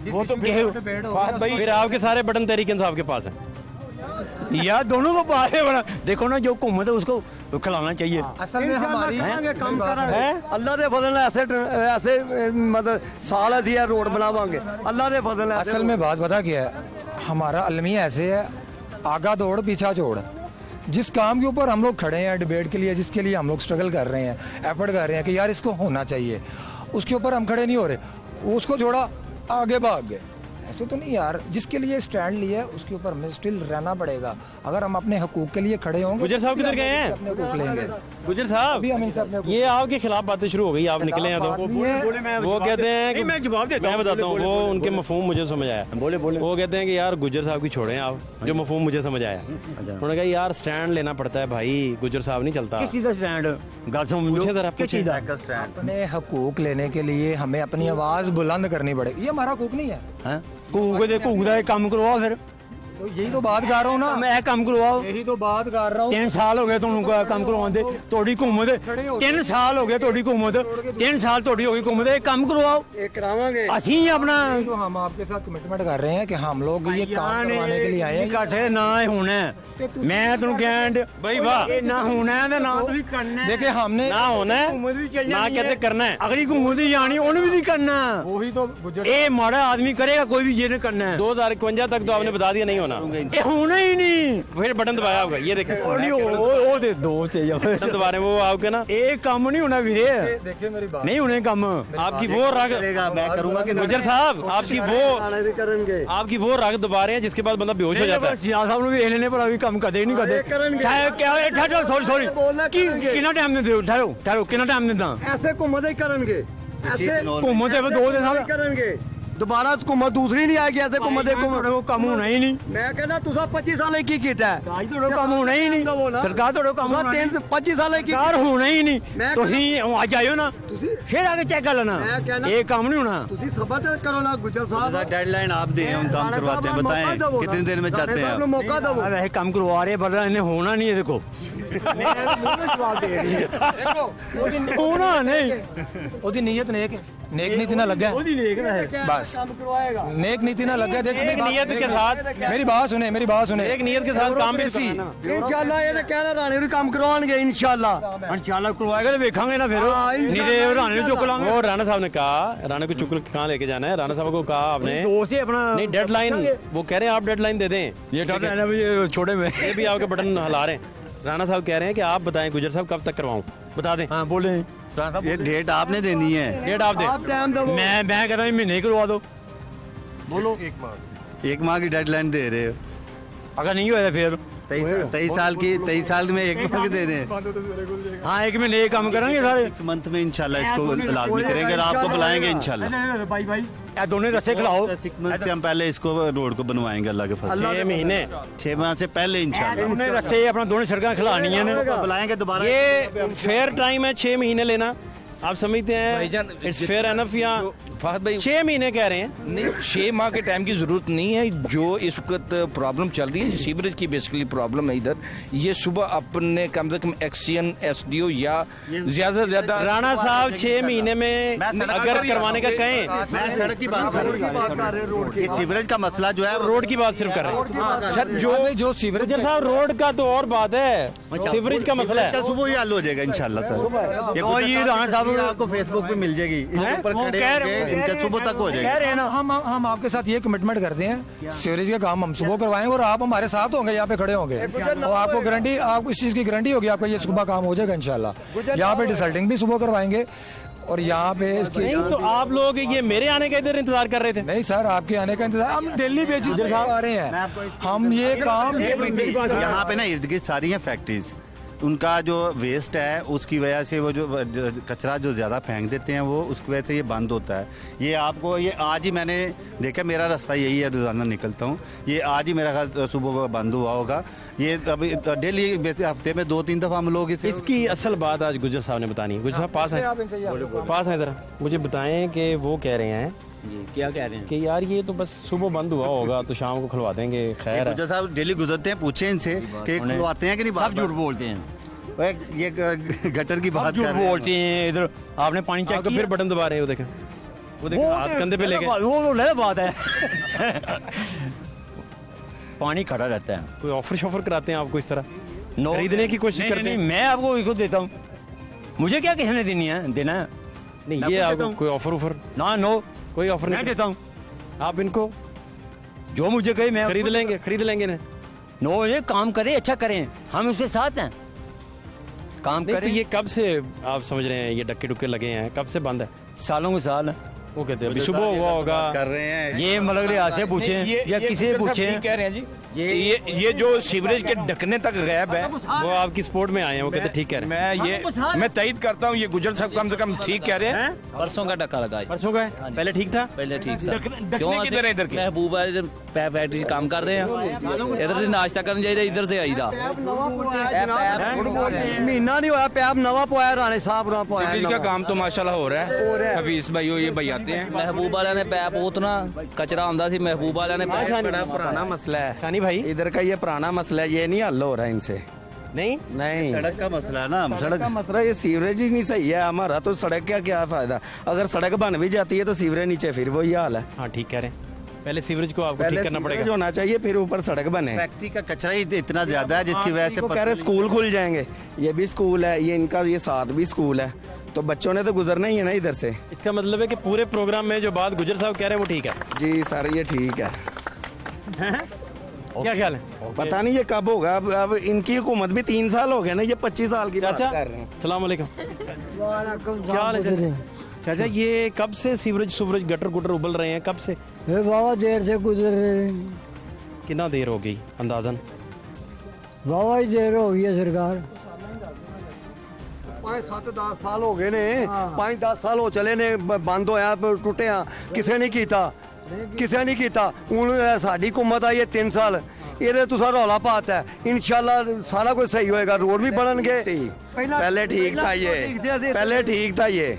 वो तो फिर आपके सारे बटन तहरीक इंसाफ के पास हैं यार, दोनों को पास है बड़ा। देखो ना, जो हुकूमत है उसको खिलाना चाहिए। असल में हमारी काम कर रहे हैं, अल्लाह के फजल ऐसे ऐसे मतलब साल ऐसी है रोड बनावांगे, अल्लाह के फजल। असल में बात पता क्या है, हमारा अलमिया ऐसे है, आगा दौड़ पीछा छोड़। जिस काम के ऊपर हम लोग खड़े हैं डिबेट के लिए, जिसके लिए हम लोग स्ट्रगल कर रहे हैं, एफर्ट कर रहे हैं कि यार इसको होना चाहिए, उसके ऊपर हम खड़े नहीं हो रहे, उसको छोड़ा आगे भाग गए। ऐसे तो नहीं यार, जिसके लिए स्टैंड लिया उसके ऊपर हमें स्टिल रहना पड़ेगा। अगर हम अपने हकूक के लिए खड़े होंगे। गुजर साहब किधर गए हैं? अपने हकूक लेंगे। गुजर साहब ये आपके खिलाफ बातें शुरू हो गई, आप निकले हैं तो वो कहते हैं कि मैं जवाब देता हूं, मैं बताता हूँ, वो उनके मफहूम मुझे समझ आया। वो कहते हैं कि यार गुजर साहब की छोड़ें आप, जो मफहूम मुझे समझ आया। उन्होंने कहा यार स्टैंड लेना पड़ता है भाई, गुजर साहब नहीं चलता। किस चीज़ का स्टैंड? अपने हकूक लेने के लिए हमें अपनी आवाज बुलंद करनी पड़ेगी, ये हमारा हकूक नहीं है। काम करवाओ फिर, तो यही तो बात कर रहा हूँ ना मैं, काम करवाओ। यही तो बात कर रहा हूँ। 3 साल हो गए तुहानू काम करवाते, थोड़ी हुकूमत 3 साल हो गए, थोड़ी हुकूमत 3 साल थोड़ी हो गई हुकूमत, काम करवाओ, करावांगे। असी अपना तो हम आपके साथ कमिटमेंट कर रहे हैं कि हम लोग ये काम करवाने के लिए आए हैं। कर सकते ना होना है, मैं तुम कह भाई वाह, ना होना है ना तुम करना है। देखिए हमने ना होना है ना कहते करना है, अगली हुकूमत ही आनी, उन्हें भी नहीं करना। वही तो ये माड़ा आदमी करेगा, कोई भी ये नहीं करना है। 2051 तक तो आपने बता दिया नहीं होना। बना। ये होना ही नहीं। फिर बटन दबाया होगा, ये देखें वो दे दो बटन दबा रहे हैं, वो आपके ना एक काम नहीं होना वीरे, देखिए मेरी बात, नहीं होने काम। आपकी वो रग मैं करूंगा कि गुजर साहब आपकी वो रग दबा रहे हैं जिसके बाद बंदा बेहोश हो जाता है। सियाल साहब ने भी लेने पर अभी कम कदे नहीं कदे क्या सॉरी कितना टाइम दे दो, ठहरो कितना टाइम देता ऐसे घूमते ही करेंगे, ऐसे घूमते 2 दिन करेंगे, दोबारा घूमत दूसरी नहीं आएगी, ऐसे घूमते वो कम होना ही नहीं। मैं कहना तुसा 25 साल की कीता है, कम होना ही नहीं सरकार, थोड़ा कम 25 साल की सरकार होना ही नहीं। मैं ਤੁਸੀਂ ਅੱਜ ਆਇਓ ਨਾ फिर आगे चेक कर लेना, ये काम नहीं होना। तुसी सबर करो ना गुजर साहब, डेडलाइन आप दें, हम काम करवाते हैं, बताएं कितने देर में चाहते हैं आप? मौका दो, वैसे काम करवा रहे पर इन्हें होना नहीं है। देखो होना नहीं, ओदी नीयत नेक है, नेक नीति ना लगे बस, नेक नीति ना लगे। देख एक नियत के साथ मेरी बात सुने, मेरी बात सुने, एक नियत के साथ काम भी तो करना। इंशाल्लाह ये कहना राणे भी काम करवाएंगे इंशाल्लाह करवाएगा तो देखेंगे ना फिर नहीं तो राणे ने चुक लांगे। वो राणा साहब ने कहा, राणा को चुक कहाँ लेके जाना है, राणा साहब को कहा आपने अपना नहीं डेडलाइन, वो कह रहे हैं आप डेडलाइन दे दें, ये डेडलाइन है छोटे में, ये भी आपके बटन हिला रहे हैं। राणा साहब कह रहे हैं कि आप बताएं गुजर साहब कब तक करवाऊं, बता दें। हाँ बोले ये डेट आपने देनी है, डेट आप दें। मैं कहता हूँ महीने करवा दो, बोलो 1 माह की डेडलाइन दे रहे हो, अगर नहीं हुआ फिर 23 साल में 1 माह के दे रहे हैं। हाँ 1 महीने काम करेंगे सारे, 6 मंथ में इंशाल्लाह इसको लाजमी करेंगे और आपको बुलाएंगे इंशाल्लाह। भाई दोनों रस्ते खिलाओ, 6 मंथ से हम पहले इसको रोड को बनवाएंगे अल्लाह के फजल, 6 महीने 6 माह से पहले इंशाल्लाह दोनों रस्ते अपना दोनों सड़कें खिलानी है, बुलाएंगे दोबारा। ये फेयर टाइम है 6 महीने लेना, आप समझते हैं इट्स फेयर एनफ या फहद भाई 6 महीने कह रहे हैं? नहीं 6 माह के टाइम की जरूरत नहीं है। जो इस वक्त प्रॉब्लम चल रही है सीवरेज की बेसिकली प्रॉब्लम है इधर, ये सुबह अपने कम से कम एक्सीएन एसडीओ या ज्यादा से ज्यादा राणा साहब 6 महीने में अगर करवाने का कहें, मैं सड़क की बात कर रहा हूँ, ये सीवरेज का मसला जो है रोड की बात सिर्फ कर रहे हैं सर, जो सीवरेज साहब रोड का तो और बात है, सीवरेज का मसला है, सुबह ही हल हो जाएगा इंशाल्लाह सर। ये राणा साहब आपको फेसबुक पे मिल जाएगी, इनका सुबह तक हो जाएगा। कह रहे हैं ना, हम आपके साथ ये कमिटमेंट करते हैं, सीवरेज का काम हम सुबह करवाएंगे और आप हमारे साथ होंगे, यहाँ पे खड़े होंगे और आपको गारंटी, आपको इस चीज की गारंटी होगी, आपका ये सुबह काम हो जाएगा इंशाल्लाह। यहाँ पे डिसल्टिंग भी सुबह करवाएंगे और यहाँ पे इसकी नहीं तो आप लोग ये मेरे आने का इधर इंतजार कर रहे थे? नहीं सर, आपके आने का इंतजार हम डेली बेसिस पे आ रहे हैं, हम ये काम यहाँ पे ना इर्द गिर्द सारी हैं फैक्ट्रीज, उनका जो वेस्ट है उसकी वजह से वो जो कचरा जो ज़्यादा फेंक देते हैं वो उसकी वजह से ये बंद होता है। ये आपको ये आज ही मैंने देखा, मेरा रास्ता यही है, रोज़ाना निकलता हूँ, ये आज ही मेरा ख्याल सुबह को बंद हुआ होगा। ये अभी डेली हफ्ते में 2-3 दफ़ा हम लोग इसकी असल बात आज गुजर साहब ने बतानी है। गुजर साहब पास हैं ज़रा, मुझे बताएं कि वो कह रहे हैं क्या कह रहे हैं कि यार ये तो बस सुबह बंद हुआ होगा तो शाम को खुलवा देंगे। खैर गुजर साहब डेली गुजरते हैं, पूछे इनसे कि खुलवाते हैं कि नहीं? सब झूठ बोलते हैं, ये गटर की बात झूठ बोलते हैं। इधर आपने पानी चेक किया, फिर बटन दबा रहे हो, देखें वो देखें हाथ कंधे पे लेके, वो तो अलग बात है। पानी खड़ा रहता है, कोई ऑफर शॉफर कराते हैं आपको इस तरह नो खरीदने की कोशिश करते हैं? मैं आपको इसको देता हूँ, मुझे क्या किसने देनी है, देना है नहीं, ये आपको कोई ऑफर उफर ना, नो कोई ऑफर नहीं देता हूँ। आप इनको जो मुझे कहे मैं खरीद लेंगे ना। नो ये काम करे, अच्छा करें, हम उसके साथ हैं, काम करें। तो ये कब से आप समझ रहे हैं ये डक्के डुक्के लगे हैं, कब से बंद है? सालों के साल। वो कहते हैं अभी सुबह हुआ होगा कर रहे हैं, ये मतलब यहाँ से पूछे या किसी से पूछे, कह रहे हैं जी ये जो सीवरेज के ढकने तक गैप है वो आपकी सपोर्ट में आए हैं, वो कहते ठीक कह रहे हैं। मैं तैयद करता हूँ, ये गुजर साहब कम से कम ठीक कह रहे हैं। परसों का डक्का लगा, परसों का है, पहले ठीक था, पहले ठीक था। ढकने किधर है इधर की? महबूबा फैक्ट्री काम कर रहे हैं, इधर से नाश्ता करने जाइए, इधर से आई था। महीना नहीं हुआ, पैप नवा पवाया राणे साहब ना पवाया। सीवरेज का काम तो माशाल्लाह हो रहा है, हफीज भाई ये भाई आते हैं। महबूब वाला ने पैप उतना कचरा आंदा सी, महबूब वाला ने बड़ा पुराना मसला है शानी भाई, इधर का ये पुराना मसला है, ये नहीं हल हो रहा है इनसे। नहीं सड़क का मसला है ना, सड़क का मसला, ये सीवरेज ही नहीं सही है हमारा, तो सड़क का क्या फायदा? अगर सड़क बन भी जाती है तो सीवरेज नीचे, फिर वही हाल है। हाँ ठीक कह रहे हैं, पहले सीवरेज को आपको ठीक करना पड़ेगा, होना चाहिए, फिर ऊपर सड़क बने। फैक्ट्री का कचरा ही इतना ज्यादा है जिसकी वजह से कह रहे स्कूल खुल जाएंगे, ये भी स्कूल है, ये इनका ये साथ भी स्कूल है, तो बच्चों ने तो गुजरना ही है ना इधर से। इसका मतलब है कि पूरे प्रोग्राम में जो बात गुजर साहब कह रहे हैं वो ठीक है? जी सर, ये ठीक है। क्या ख्याल है? पता नहीं ये कब होगा। अब इनकी हुकूमत भी 3 साल हो गए ना, ये 25 साल की बात चाचा कर रहे हैं। सलाम अलैकुम, क्या हाल है चाचा? ये कब से सीवरेज गटर गुटर उबल रहे हैं, कब से? बाबा देर से गुजर रहे हैं। कितना देर हो गई अंदाजन? बाबा ही देर हो गई है सरकार। 5-7-10 साल हो गए ने, 5-10 साल हो चले ने बंद होया टुटिया, किसे नहीं कीता। हुण साडी हुकूमत आई है 3 साल, ਇਹਦੇ ਤੁਸੀਂ ਰੌਲਾ ਪਾਤਾ ਹੈ। इंशाल्लाह सारा कुछ सही होएगा, रोड भी बननगे। पहले ठीक था ये, पहले ठीक था ये,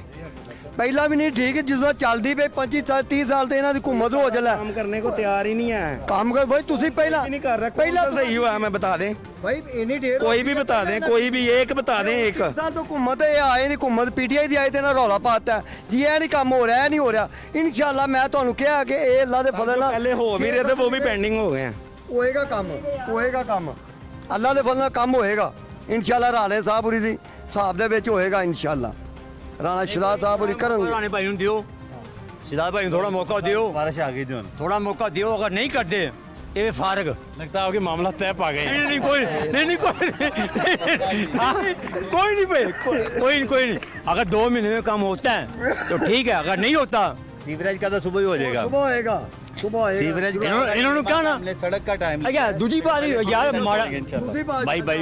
ਪਹਿਲਾਂ ਵੀ ਨਹੀਂ ਠੀਕ, ਜਦੋਂ ਚੱਲਦੀ ਪਈ 25-30 ਸਾਲ ਤੇ ਇਹਨਾਂ ਦੀ हुकूमत हो जला। काम करने को तैयार ही नहीं है। काम कर भाई ਤੁਸੀਂ ਪਹਿਲਾਂ नहीं कर रहा। पहला सही हुआ मैं बता दें भाई, इन्नी डेढ़ कोई भी बता दें, कोई भी एक बता दें। एक तो हुकूमत आए नहीं, हुकूमत पीटीआई दी आई ते ना रौला पाता है जी, ये नहीं काम हो रहा है, नहीं हो रहा। इंशाल्लाह मैं ਤੁਹਾਨੂੰ ਕਿਹਾ ਕਿ ਇਹ ਅੱਲਾ ਦੇ ਫਜ਼ਲ ਨਾਲ पहले हो भी रहे थे, वो भी पेंडिंग हो गए हैं। ਹੋਏਗਾ ਕੰਮ ਅੱਲਾ ਦੇ ਫਜ਼ਲ ਨਾਲ ਕੰਮ ਹੋਏਗਾ इंशाल्लाह। ਰਾਣੇ ਸਾਹਿਬ ਹੋਰੀ ਦੀ ਹਿਸਾਬ ਦੇ ਵਿੱਚ ਹੋਏਗਾ इंशाल्लाह। ਰਾਣਾ ਸ਼ਿਦਾਤ ਸਾਹਿਬ ਹੋਰੀ ਕਰਨਗੇ। राणे भाई दियो, शिदात भाई थोड़ा मौका दियो, बारिश आ गई जो थोड़ा मौका दियो। अगर नहीं कर दे ये फारग लगता है आपके मामला तय पा गए। नहीं कोई नहीं। अगर 2 महीने में काम होता है तो ठीक है, अगर नहीं होता सीवरेज का तो सुबह ही हो जाएगा। सुबह होएगा सीवरेज इन्होंने क्या ना सड़क का टाइम क्या दूसरी बात यार हमारा भाई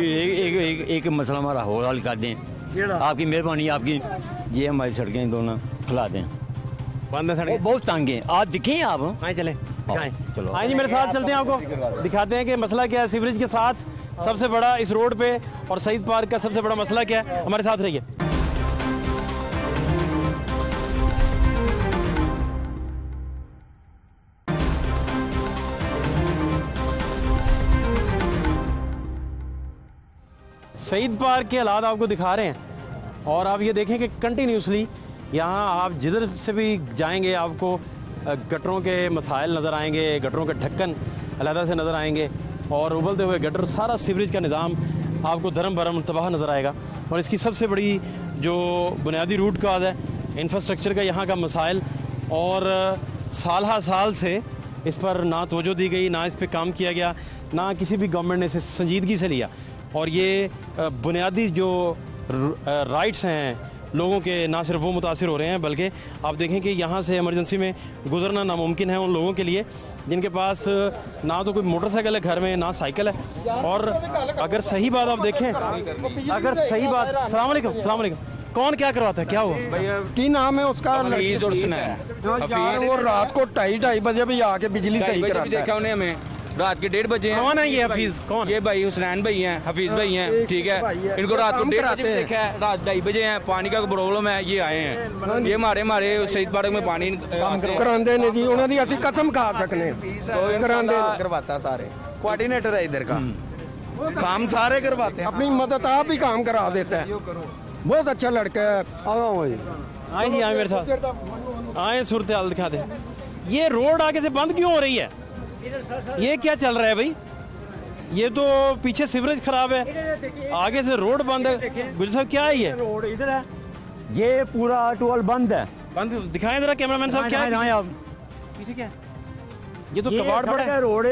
एक मसला हमारा हो हल कर दें, आपकी मेहरबानी, आपकी ये हमारी सड़कें दोनों खुला दें। बंद है सड़कें, बहुत तंग है। आप दिखें, आप आए चले चलो हाँ जी, मेरे साथ चलते हैं, आपको दिखाते हैं कि मसला क्या है सीवरेज के साथ सबसे बड़ा इस रोड पे, और शहीद पार्क का सबसे बड़ा मसला क्या है। हमारे साथ रहिए। शहीद पार्क के हालात आपको दिखा रहे हैं, और आप ये देखें कि कंटिन्यूसली यहाँ आप जिधर से भी जाएंगे आपको गटरों के मसाइल नज़र आएंगे, गटरों के ढक्कन अलहदा से नज़र आएंगे, और उबलते हुए गटर, सारा सीवरेज का निज़ाम आपको धर्म भरम तबाह नज़र आएगा। और इसकी सबसे बड़ी जो बुनियादी रूट काज है इंफ्रास्ट्रक्चर का, यहाँ का मसाइल, और साल से इस पर ना तवज्जो दी गई, ना इस पर काम किया गया, ना किसी भी गवर्नमेंट ने इसे संजीदगी से लिया। और ये बुनियादी जो राइट्स हैं लोगों के, ना सिर्फ वो मुतासिर हो रहे हैं, बल्कि आप देखें कि यहाँ से इमरजेंसी में गुजरना नामुमकिन है उन लोगों के लिए जिनके पास ना तो कोई मोटरसाइकिल है घर में, ना साइकिल है। और अगर सही बात आप देखें, अगर सही बात, सलाम अलैकुम, कौन क्या करवाता है, क्या हुआ भैया? की नाम है उसका? हफीज और सुनैन। वो रात को 2:30 बजे भी आके बिजली सही कराता है। देखा उन्हें हमें रात के 1:30 बजे हैं। कौन है ये हफीज? कौन? ये भाई हुसैन भाई हैं, हफीज भाई हैं, ठीक है। इनको रात को 1:30 बजे देखा है, रात 2:30 बजे हैं, पानी का प्रॉब्लम है, ये आए हैं। ये हमारे शहीद पार्क में पानी करांदे ने जी, उन्होंने असि कसम खा सकने करांदे करवाता सारे, कोऑर्डिनेटर है इधर का, काम सारे करवाते हैं। अपनी मदद आप ही काम करा देता है। बहुत अच्छा लड़का है। आए जी, आए मेरे साथ, आए सूरत हाल दिखा दे। ये रोड आगे से बंद क्यों हो रही है? ये क्या चल रहा है भाई? ये तो पीछे सीवरेज खराब है, आगे से रोड बंद है। गुजर साहब क्या है ये? रोड इधर है, ये पूरा टोल बंद है। बंद दिखाएं जरा कैमरामैन साहब, क्या है आप पीछे क्या है? ये तो कबाड़ पड़ा है, रोड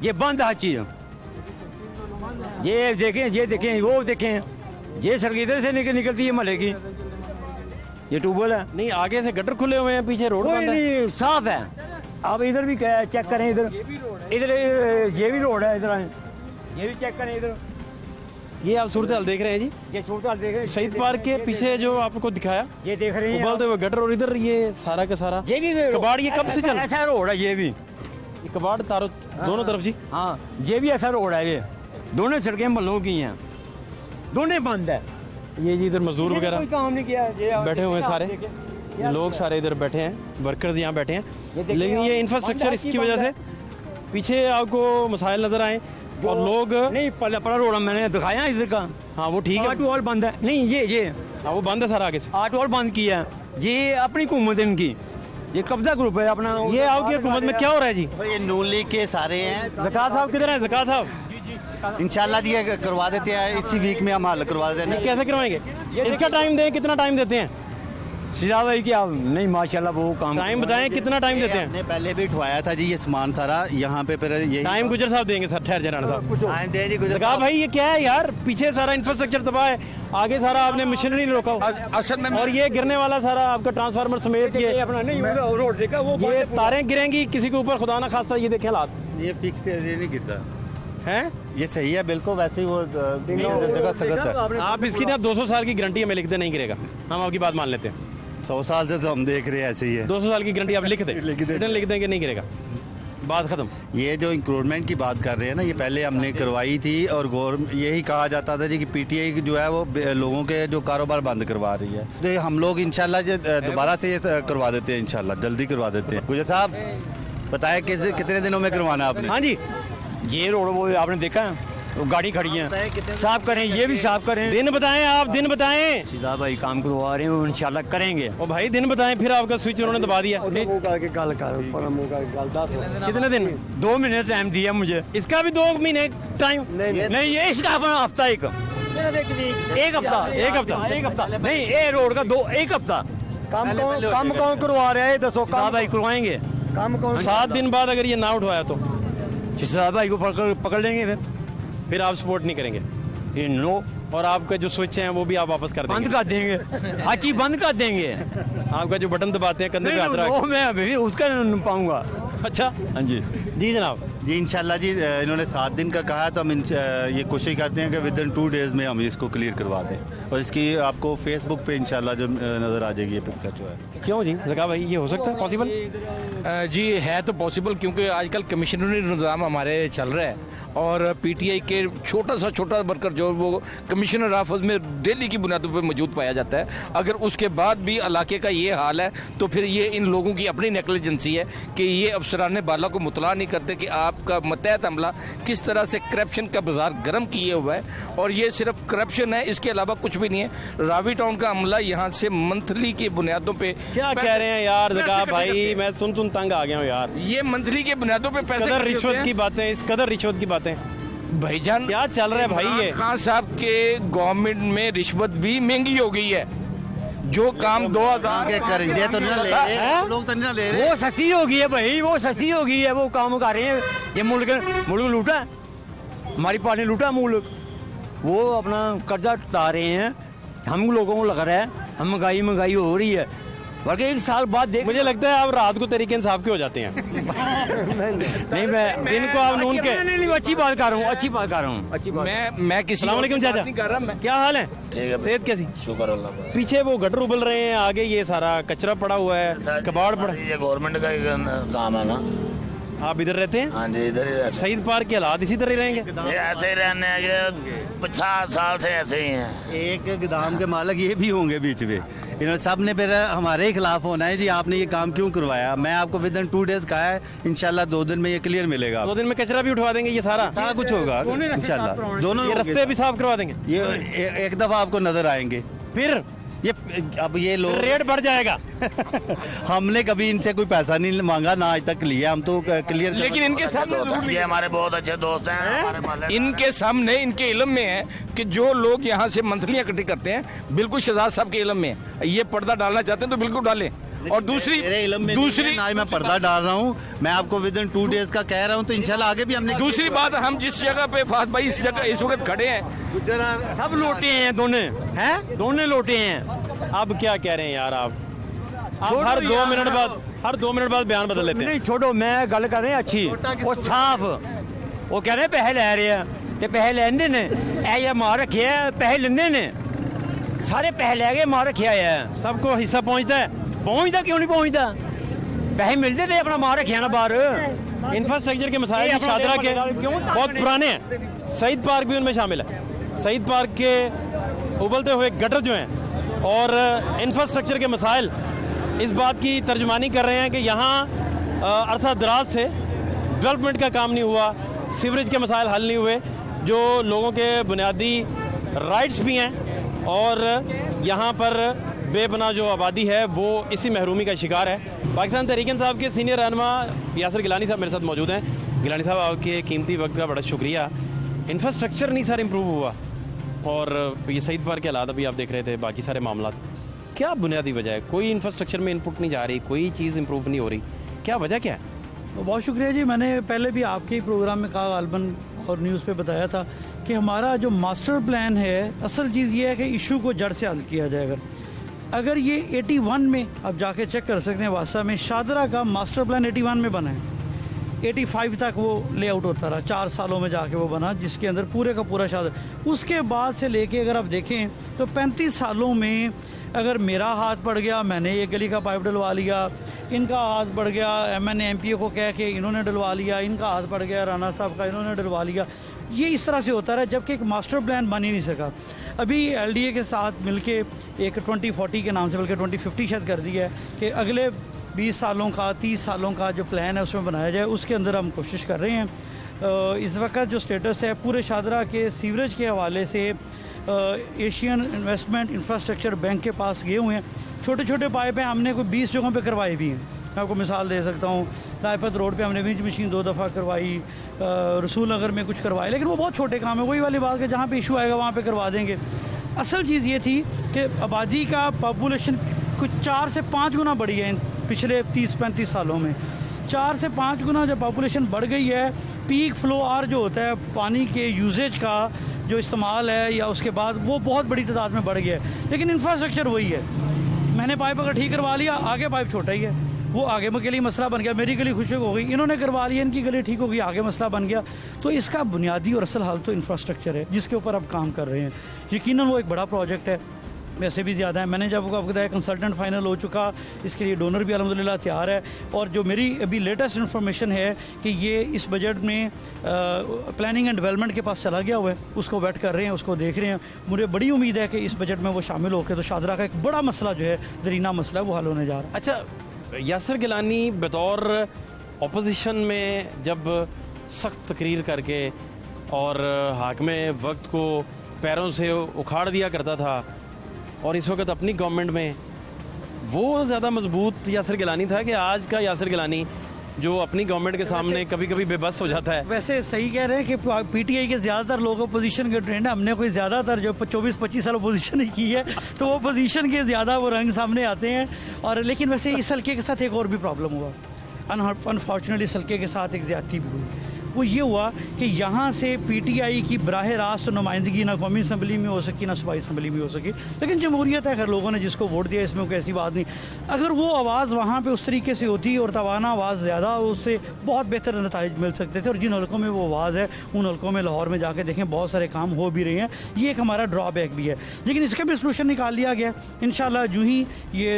ये बंद है हर चीज। ये देखें, वो देखें, ये सड़क इधर से निकलती है महल्ले की, ये ट्यूबवेल है। नहीं, आगे से गटर खुले हुए हैं, पीछे रोड बंद है, साफ है। आप इधर भी चेक करें, इधर ये भी रोड है, इधर ये भी चेक करें इधर। ये आप सूरत हाल देख रहे हैं जी, ये सूरत हाल देख रहे हैं शहीद पार्क के पीछे जो आपको दिखाया, ये देख रहे हैं उबलते हुए गटर, और इधर ये सारा का सारा ये भी कबाड़। ये कब से चल ऐसा रोड है? ये भी ये कबाड़ तारो दोनों तरफ जी। हाँ, ये भी ऐसा रोड है। ये दोनों सड़कें महलों की हैं, दोनों बंद है। ये जी इधर मजदूर वगैरह कोई काम नहीं किया, बैठे हुए हैं सारे लोग, सारे इधर बैठे हैं, वर्कर्स यहाँ बैठे हैं। लेकिन ये इंफ्रास्ट्रक्चर इसकी वजह से पीछे आपको मसाइल नजर आए, और लोग नहीं पड़ा रोड मैंने दिखाया इधर का। हाँ वो ठीक है, ऑटो ऑल बंद है। नहीं ये हाँ वो बंद है सारा आगे से, ऑटो ऑल बंद किया है। ये अपनी हुकूमत है इनकी, ये कब्जा ग्रुप है अपना। ये आपकी हुकूमत में क्या हो रहा है जी? ये नून लीग के सारे हैं। ज़कात साहब किधर हैं? ज़कात साहब इंशाल्लाह जी करवा देते हैं, इसी वीक में हम हल करवा देते हैं। कैसे करवाएंगे? इसका टाइम दें, कितना टाइम देते हैं? सीधा भाई क्या नहीं माशाल्लाह वो काम टाइम बताएं कितना टाइम देते हैं? हमने पहले भी उठवाया था जी ये सामान सारा यहाँ पे, फिर ये टाइम गुजर साहब देंगे सर, ठहर जाए राणा साहब। टाइम दे जी गुजर कहा भाई ये क्या है यार, पीछे सारा इंफ्रास्ट्रक्चर तबाह है, आगे सारा आपने मशीनरी नहीं रोका असल में और ये गिरने वाला सारा आपका ट्रांसफार्मर समेत ये अपना नहीं रोड देखा वो ये तारें गिरेंगी किसी के ऊपर, खुदा ना खास्ता। ये देखें हालात, ये फिक्स है, ये नहीं गिरता हैं ये सही है बिल्कुल, वैसे ही वो जगह सख्त है। आप इसकी ना 200 साल की गारंटी हमें लिख दे, नहीं गिरेगा, हम आपकी बात मान लेते हैं। 100 साल से तो हम देख रहे हैं ऐसे ही है। 200 साल की गारंटी आप लिख दें, लिख देंगे नहीं गिरेगा, बात खत्म। ये जो इंक्रूवमेंट की बात कर रहे हैं ना, ये पहले हमने करवाई थी और यही कहा जाता था जी कि पीटीआई जो है वो लोगों के जो कारोबार बंद करवा रही है, तो हम लोग इंशाल्लाह दोबारा से ये करवा देते हैं, इंशाल्लाह जल्दी करवा देते हैं। गुजर साहब बताए कितने दिनों में करवाना आपने? हाँ जी, ये रोड वो आपने देखा है, वो गाड़ी खड़ी है, साफ करें, ये भी साफ करें। दिन बताएं आप, दिन बताएं। सीधा भाई काम करवा रहे हैं, वो इंशाल्लाह करेंगे। ओ भाई दिन बताएं, फिर आपका स्विच उन्होंने दबा दिया। कितने दिन? 2 महीने टाइम दिया मुझे। इसका भी 2 महीने टाइम? नहीं ये इसका अपना हफ्ता एक हफ्ता नहीं, ये रोड का 1 हफ्ता। काम कौन करवा रहा है दसो? काम भाई करवाएंगे। काम कौन? 7 दिन बाद अगर ये ना उठवाया तो साहब भाई को पकड़ लेंगे, फिर आप सपोर्ट नहीं करेंगे? फिर नो। और आपके जो स्विच हैं वो भी आप वापस कर देंगे? बंद कर देंगे, हर चीज बंद कर देंगे। आपका जो बटन दबाते हैं कंधे पे हाथ रख, मैं अभी उसका नहीं पाऊंगा। अच्छा हाँ जी जी जनाब। जी इंशाल्लाह जी, इन्होंने 7 दिन का कहा है तो हम ये कोशिश करते हैं कि विद इन 2 डेज में हम इसको क्लियर करवा दें, और इसकी आपको फेसबुक पे इंशाल्लाह जो नज़र आ जाएगी ये पिक्चर जो है। क्यों जी लगा भाई ये हो सकता है पॉसिबल? जी है तो पॉसिबल, क्योंकि आजकल कमिश्नरी निज़ाम हमारे चल रहा है और पीटीआई के छोटा वर्कर जो वो कमिश्नर ऑफिस में डेली की बुनियादों पर मौजूद पाया जाता है, अगर उसके बाद भी इलाके का ये हाल है तो फिर ये इन लोगों की अपनी नेग्लिजेंसी है कि ये अफसरान बाला को मुतला नहीं करते कि आपका मतहत अमला किस तरह से करप्शन का बाजार गर्म किए हुआ है, और ये सिर्फ करप्शन है, इसके अलावा कुछ भी नहीं है। रावी टाउन का अमला यहाँ से मंथली की बुनियादों पे क्या कह रहे हैं यार जका भाई, मैं सुन तंग आ गया हूँ यार। ये मंथली के बुनियादों पे पैसे रिश्वत की बातें, इस कदर रिश्वत की बातें भाईजान क्या चल रहा है भाई? ये खान साहब के गवर्नमेंट में रिश्वत भी महंगी हो गई है, जो काम 2000 के करेंगे तो ना ले रहे लोग, तो ना ले रहे, वो सस्ती हो गई है भाई, वो सस्ती हो गई है, वो काम कर रहे हैं। ये मुल्क लूटा है, हमारी पार्टी लूटा मुल्क, वो अपना कर्जा उतार रहे हैं, हम लोगों को लग रहा है हम महंगाई हो रही है, बल्कि 1 साल बाद देख। मुझे लगता है आप रात को तरीके इंसाफ के हो जाते हैं। नहीं मैं दिन को आप नून के नहीं अच्छी बात कर रहा हूँ, अच्छी बात कर रहा हूँ। मैं किसी चाचा नहीं कर रहा, क्या हाल है? सेहत कैसी? शुक्र अल्लाह। पीछे वो गटर उबल रहे हैं, आगे ये सारा कचरा पड़ा हुआ है, कबाड़ पड़ा। ये गवर्नमेंट का काम है ना। आप इधर रहते हैं? हाँ जी इधर ही रहते हैं। शहीद पार्क के हालात इसी तरह रहेंगे? ये ऐसे ही रहने हैं, ये 50 साल से ऐसे ही हैं। एक गोदाम के मालिक ये भी होंगे बीच में, इन्होंने सब ने फिर हमारे ही खिलाफ होना है जी, आपने ये काम क्यों करवाया? मैं आपको विद इन 2 डेज कहा है, इंशाल्लाह 2 दिन में ये क्लियर मिलेगा। 2 दिन में कचरा भी उठवा देंगे, ये सारा कुछ होगा इंशाल्लाह। दोनों ये रास्ते भी साफ करवा देंगे, ये एक दफा आपको नजर आएंगे। फिर ये अब ये लोग रेट बढ़ जाएगा। हमने कभी इनसे कोई पैसा नहीं मांगा, ना आज तक लिया, हम तो क्लियर। लेकिन इनके सामने ये हमारे बहुत अच्छे दोस्त हैं, हमारे मोहल्ले इनके सामने इनके इल्म में है कि जो लोग यहाँ से मंथली इकट्ठी करते हैं, बिल्कुल शहजाद साहब के इल्म में है, ये पर्दा डालना चाहते हैं तो बिल्कुल डालें। और दूसरी मैं पर्दा डाल रहा हूँ, मैं आपको विद इन 2 डेज का कह रहा हूँ, तो इंशाल्लाह आगे भी हमने। दूसरी बात, हम जिस जगह पे फात भाई इस जगह इस वक्त खड़े हैं, सब लोटे हैं, दोनों लोटे हैं। अब क्या कह रहे हैं यार आप हर 2 मिनट बाद बयान बदल लेते हैं। नहीं छोड़ो, मैं गल कर रहे हैं अच्छी और साफ। वो कह रहे हैं पैसे ले रहे हैं, ते पैसे लेंदे ने, ऐ मार रखे है, पैसे लेंदे ने, सारे पैसे ले गए, मार रखे है। सबको हिस्सा पहुंचता है? पहुंचता क्यों नहीं पहुंचता? पैसे मिलते थे, अपना मार रखे ना बाहर। इंफ्रास्ट्रक्चर के मसाइल शादरा के बहुत पुराने हैं, शहीद पार्क भी उनमें शामिल है। शहीद पार्क के उबलते हुए गटर जो हैं और इंफ्रास्ट्रक्चर के मसाइल इस बात की तर्जमानी कर रहे हैं कि यहाँ अरसा दराज से डेवलपमेंट का काम नहीं हुआ, सीवरेज के मसाइल हल नहीं हुए, जो लोगों के बुनियादी राइट्स भी हैं, और यहाँ पर बेपनाह जो आबादी है वो इसी महरूमी का शिकार है। पाकिस्तान तहरीक-ए-इंसाफ के सीनियर रहनुमा यासिर गिलानी साहब मेरे साथ मौजूद हैं। गिलानी साहब, आपके कीमती वक्त का बड़ा शुक्रिया। इंफ्रास्ट्रक्चर नहीं सर इम्प्रूव हुआ, और ये शहीद पार्क के हालात अभी आप देख रहे थे, बाकी सारे मामला क्या बुनियादी वजह है? कोई इंफ्रास्ट्रक्चर में इनपुट नहीं जा रही, कोई चीज़ इंप्रूव नहीं हो रही, क्या वजह क्या है? बहुत शुक्रिया जी। मैंने पहले भी आपके ही प्रोग्राम में कहा, गालबन और न्यूज़ पे बताया था कि हमारा जो मास्टर प्लान है, असल चीज़ ये है कि इशू को जड़ से हल किया जाए। अगर ये 81 में आप जाके चेक कर सकते हैं, वासा में शादरा का मास्टर प्लान 81 में बना है, 85 तक वो लेआउट होता रहा, 4 सालों में जाके वो बना, जिसके अंदर पूरे का पूरा शादरा। उसके बाद से लेके अगर आप देखें तो 35 सालों में अगर मेरा हाथ पड़ गया, मैंने ये गली का पाइप डलवा लिया, इनका हाथ पड़ गया, मैंने MPA को कह के इन्होंने डलवा लिया, इनका हाथ पड़ गया राणा साहब का, इन्होंने डलवा लिया, ये इस तरह से होता रहा, जबकि एक मास्टर प्लान बन ही नहीं सका। अभी LDA के साथ मिलके एक 2040 के नाम से बल्कि 2050 शायद कर दिया है कि अगले 20 सालों का 30 सालों का जो प्लान है उसमें बनाया जाए। उसके अंदर हम कोशिश कर रहे हैं। इस वक्त जो स्टेटस है पूरे शादरा के सीवरेज के हवाले से एशियन इन्वेस्टमेंट इंफ्रास्ट्रक्चर बैंक के पास गए हुए हैं। छोटे छोटे पाइप हैं, हमने कोई 20 जगहों पे करवाए भी हैं। मैं आपको मिसाल दे सकता हूँ, लायपत रोड पे हमने विंच मशीन 2 दफ़ा करवाई, रसूल नगर में कुछ करवाए, लेकिन वो बहुत छोटे काम है। वही वाली बात है, जहाँ पे इशू आएगा वहाँ पे करवा देंगे। असल चीज़ ये थी कि आबादी का पॉपुलेशन कुछ 4 से 5 गुना बढ़ी है इन पिछले 30-35 सालों में। 4 से 5 गुना जब पॉपुलेशन बढ़ गई है, पीक फ्लो आर जो होता है पानी के यूजेज का जो इस्तेमाल है या उसके बाद, वो बहुत बड़ी तादाद में बढ़ गया है, लेकिन इंफ्रास्ट्रक्चर वही है। मैंने पाइप अगर ठीक करवा लिया, आगे पाइप छोटा ही है, वो आगे के लिए मसला बन गया। मेरी गली खुशक हो गई, इन्होंने करवा लिया, इनकी गली ठीक हो गई, आगे मसला बन गया। तो इसका बुनियादी और असल हाल तो इंफ्रास्ट्रक्चर है जिसके ऊपर अब काम कर रहे हैं। यकीनन वो एक बड़ा प्रोजेक्ट है, वैसे भी ज़्यादा है। मैंने जब आपको बताया कंसल्टेंट फाइनल हो चुका, इसके लिए डोनर भी अल्हम्दुलिल्लाह तैयार है। और जो मेरी अभी लेटेस्ट इन्फॉर्मेशन है कि ये इस बजट में प्लानिंग एंड डेवलपमेंट के पास चला गया हुआ है, उसको वेट कर रहे हैं, उसको देख रहे हैं। मुझे बड़ी उम्मीद है कि इस बजट में वो शामिल होकर तो शादरा का एक बड़ा मसला जो है, दरीना मसला है, वो हल होने जा रहा है। अच्छा, यासिर गिलानी बतौर अपोजिशन में जब सख्त तकरीर करके और हाकिम वक्त को पैरों से उखाड़ दिया करता था, और इस वक्त अपनी गवर्नमेंट में वो ज़्यादा मजबूत यासिर गिलानी था कि आज का यासिर गिलानी जो अपनी गवर्नमेंट के सामने कभी कभी बेबस हो जाता है? वैसे सही कह रहे हैं कि PTI के ज़्यादातर लोग अपोजिशन के ट्रेंड है। हमने कोई ज़्यादातर जो 24-25 साल अपोजिशन ही की है, तो वो अपोजिशन के ज़्यादा वो रंग सामने आते हैं। और लेकिन वैसे इस हल्के के साथ एक और भी प्रॉब्लम हुआ, अनफॉर्चुनेटली इस हल्के के साथ एक ज़्यादती भी हुई। वो ये हुआ कि यहाँ से PTI की बराह रास्त नुमाइंदगी ना कौमी असम्बली में हो सकी, ना सूबाई असम्बली में हो सकी। लेकिन जमहूरियत है, खैर लोगों ने जिसको वोट दिया, इसमें कोई ऐसी बात नहीं। अगर वो आवाज़ वहाँ पे उस तरीके से होती और तवाना आवाज़ ज़्यादा, उससे बहुत बेहतर नताइज मिल सकते थे। और जिन हल्कों में वो आवाज़ है, उन हल्कों में लाहौर में जाके देखें बहुत सारे काम हो भी रहे हैं। ये एक हमारा ड्रॉबैक भी है, लेकिन इसका भी सोल्यूशन निकाल लिया गया। इंशाल्लाह जो ही ये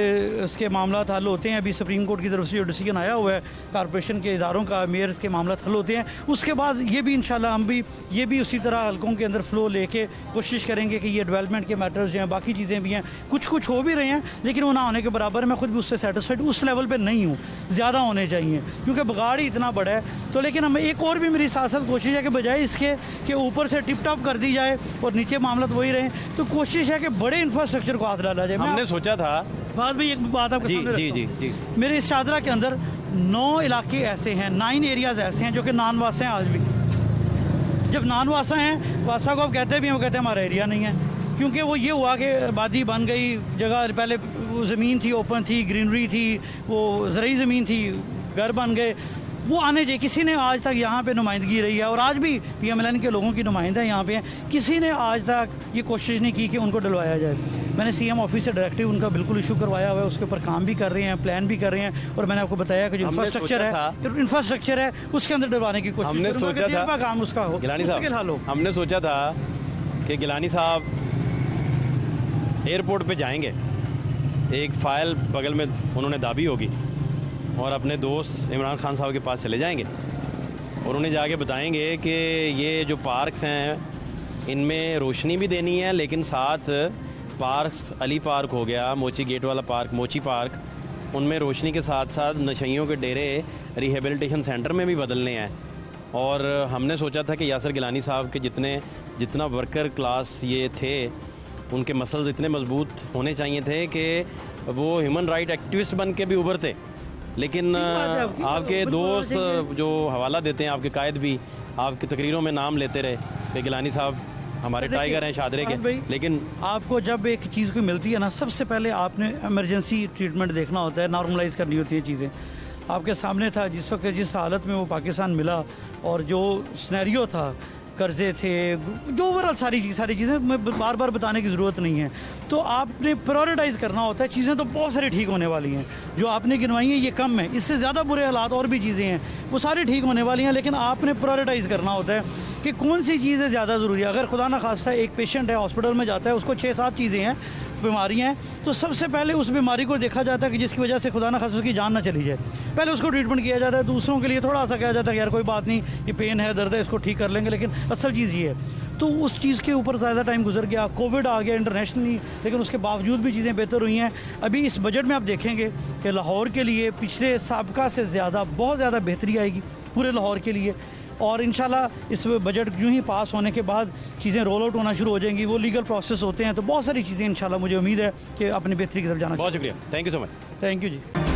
इसके मामला हल होते हैं, अभी सुप्रीम कोर्ट की तरफ से जो डिसीजन आया हुआ है, कॉरपोरेशन के इदारों का, मेयर्स के मामला हल होते हैं, उसके बाद ये भी इंशाल्लाह हम भी ये भी उसी तरह हल्कों के अंदर फ्लो लेके कोशिश करेंगे कि ये डेवलपमेंट के मैटर्स जो हैं, बाकी चीज़ें भी हैं, कुछ हो भी रहे हैं, लेकिन वो ना होने के बराबर। मैं खुद भी उससे सेटिस्फाइड उस लेवल पे नहीं हूँ, ज़्यादा होने चाहिए, क्योंकि बगाड़ ही इतना बड़ा है। तो लेकिन हमें एक और भी मेरी साथ साथ कोशिश है कि बजाय इसके कि ऊपर से टिप टॉप कर दी जाए और नीचे मामला तो वही रहे, तो कोशिश है कि बड़े इंफ्रास्ट्रक्चर को हाथ डाला जाए। हमने सोचा था बाद में एक बात आपके सामने जी जी जी, मेरे इस शादरा के अंदर 9 इलाके ऐसे हैं, 9 एरियाज़ ऐसे हैं जो कि नॉन वासा हैं आज भी। जब नॉन वासा हैं, वासा को आप कहते भी हैं, वो कहते हैं हमारा एरिया नहीं है, क्योंकि वो ये हुआ कि आबादी बन गई, जगह पहले वो ज़मीन थी, ओपन थी, ग्रीनरी थी, वो ज़रूरी ज़मीन थी, घर बन गए। वो आने चाहिए। किसी ने आज तक यहाँ पे नुमाइंदगी रही है और आज भी PMLN के लोगों की नुमाइंदा यहाँ पे हैं, किसी ने आज तक ये कोशिश नहीं की कि उनको डलवाया जाए। मैंने CM ऑफिस से डायरेक्टिव उनका बिल्कुल इशू करवाया हुआ है, उसके ऊपर काम भी कर रहे हैं, प्लान भी कर रहे हैं। और मैंने आपको बताया कि जो इंफ्रास्ट्रक्चर है उसके अंदर डलवाने की कोशिश, हमने सोचा था काम उसका हो, गिलानी साहब, हमने सोचा था कि गिलानी साहब एयरपोर्ट पे जाएंगे, एक फ़ाइल बगल में उन्होंने दाबी होगी और अपने दोस्त इमरान खान साहब के पास चले जाएंगे और उन्हें जाके बताएंगे कि ये जो पार्क्स हैं इनमें रोशनी भी देनी है, लेकिन साथ पार्क्स, अली पार्क हो गया, मोची गेट वाला पार्क, मोची पार्क, उनमें रोशनी के साथ साथ नशइयों के डेरे रिहेबिलिटेशन सेंटर में भी बदलने हैं। और हमने सोचा था कि यासिर गिलानी साहब के जितना वर्कर क्लास ये थे, उनके मसल्स इतने मजबूत होने चाहिए थे कि वो ह्यूमन राइट एक्टिविस्ट बन के भी उभरते। लेकिन आपके दोस्त जो हवाला देते हैं, आपके कायद भी आपकी तकरीरों में नाम लेते रहे कि गिलानी साहब हमारे टाइगर हैं शादरे के, लेकिन आपको जब एक चीज़ को मिलती है ना, सबसे पहले आपने इमरजेंसी ट्रीटमेंट देखना होता है, नॉर्मलाइज करनी होती है चीज़ें। आपके सामने था जिस वक्त जिस हालत में वो पाकिस्तान मिला और जो सिनेरियो था, कर्जे थे, जो ओवरऑल सारी चीज़ें मैं बार बार बताने की ज़रूरत नहीं है। तो आपने प्रायोरिटाइज़ करना होता है। चीज़ें तो बहुत सारी ठीक होने वाली हैं, जो आपने गिनवाई हैं ये कम है, इससे ज़्यादा बुरे हालात और भी चीज़ें हैं वो सारी ठीक होने वाली हैं, लेकिन आपने प्रायोरिटाइज़ करना होता है कि कौन सी चीज़ ज़्यादा ज़रूरी है। अगर खुदा ना खास्ता एक पेशेंट है हॉस्पिटल में जाता है, उसको 6-7 चीज़ें हैं, बीमारियां हैं, तो सबसे पहले उस बीमारी को देखा जाता है कि जिसकी वजह से खुदा ना खास्ता उसकी जान ना चली जाए, पहले उसको ट्रीटमेंट किया जाता है। दूसरों के लिए थोड़ा सा कहा जाता है कि यार कोई बात नहीं, ये पेन है, दर्द है, इसको ठीक कर लेंगे, लेकिन असल चीज़ ये है। तो उस चीज़ के ऊपर ज़्यादा टाइम गुजर गया, कोविड आ गया इंटरनेशनली, लेकिन उसके बावजूद भी चीज़ें बेहतर हुई हैं। अभी इस बजट में आप देखेंगे कि लाहौर के लिए पिछले साबिका से ज़्यादा बहुत ज़्यादा बेहतरी आएगी पूरे लाहौर के लिए, और इंशाल्लाह इस बजट यूं ही पास होने के बाद चीज़ें रोल आउट होना शुरू हो जाएंगी। वो लीगल प्रोसेस होते हैं, तो बहुत सारी चीज़ें इंशाल्लाह मुझे उम्मीद है कि अपनी बेहतरी की तरफ जाना। बहुत शुक्रिया, thank you so much. Thank you ji.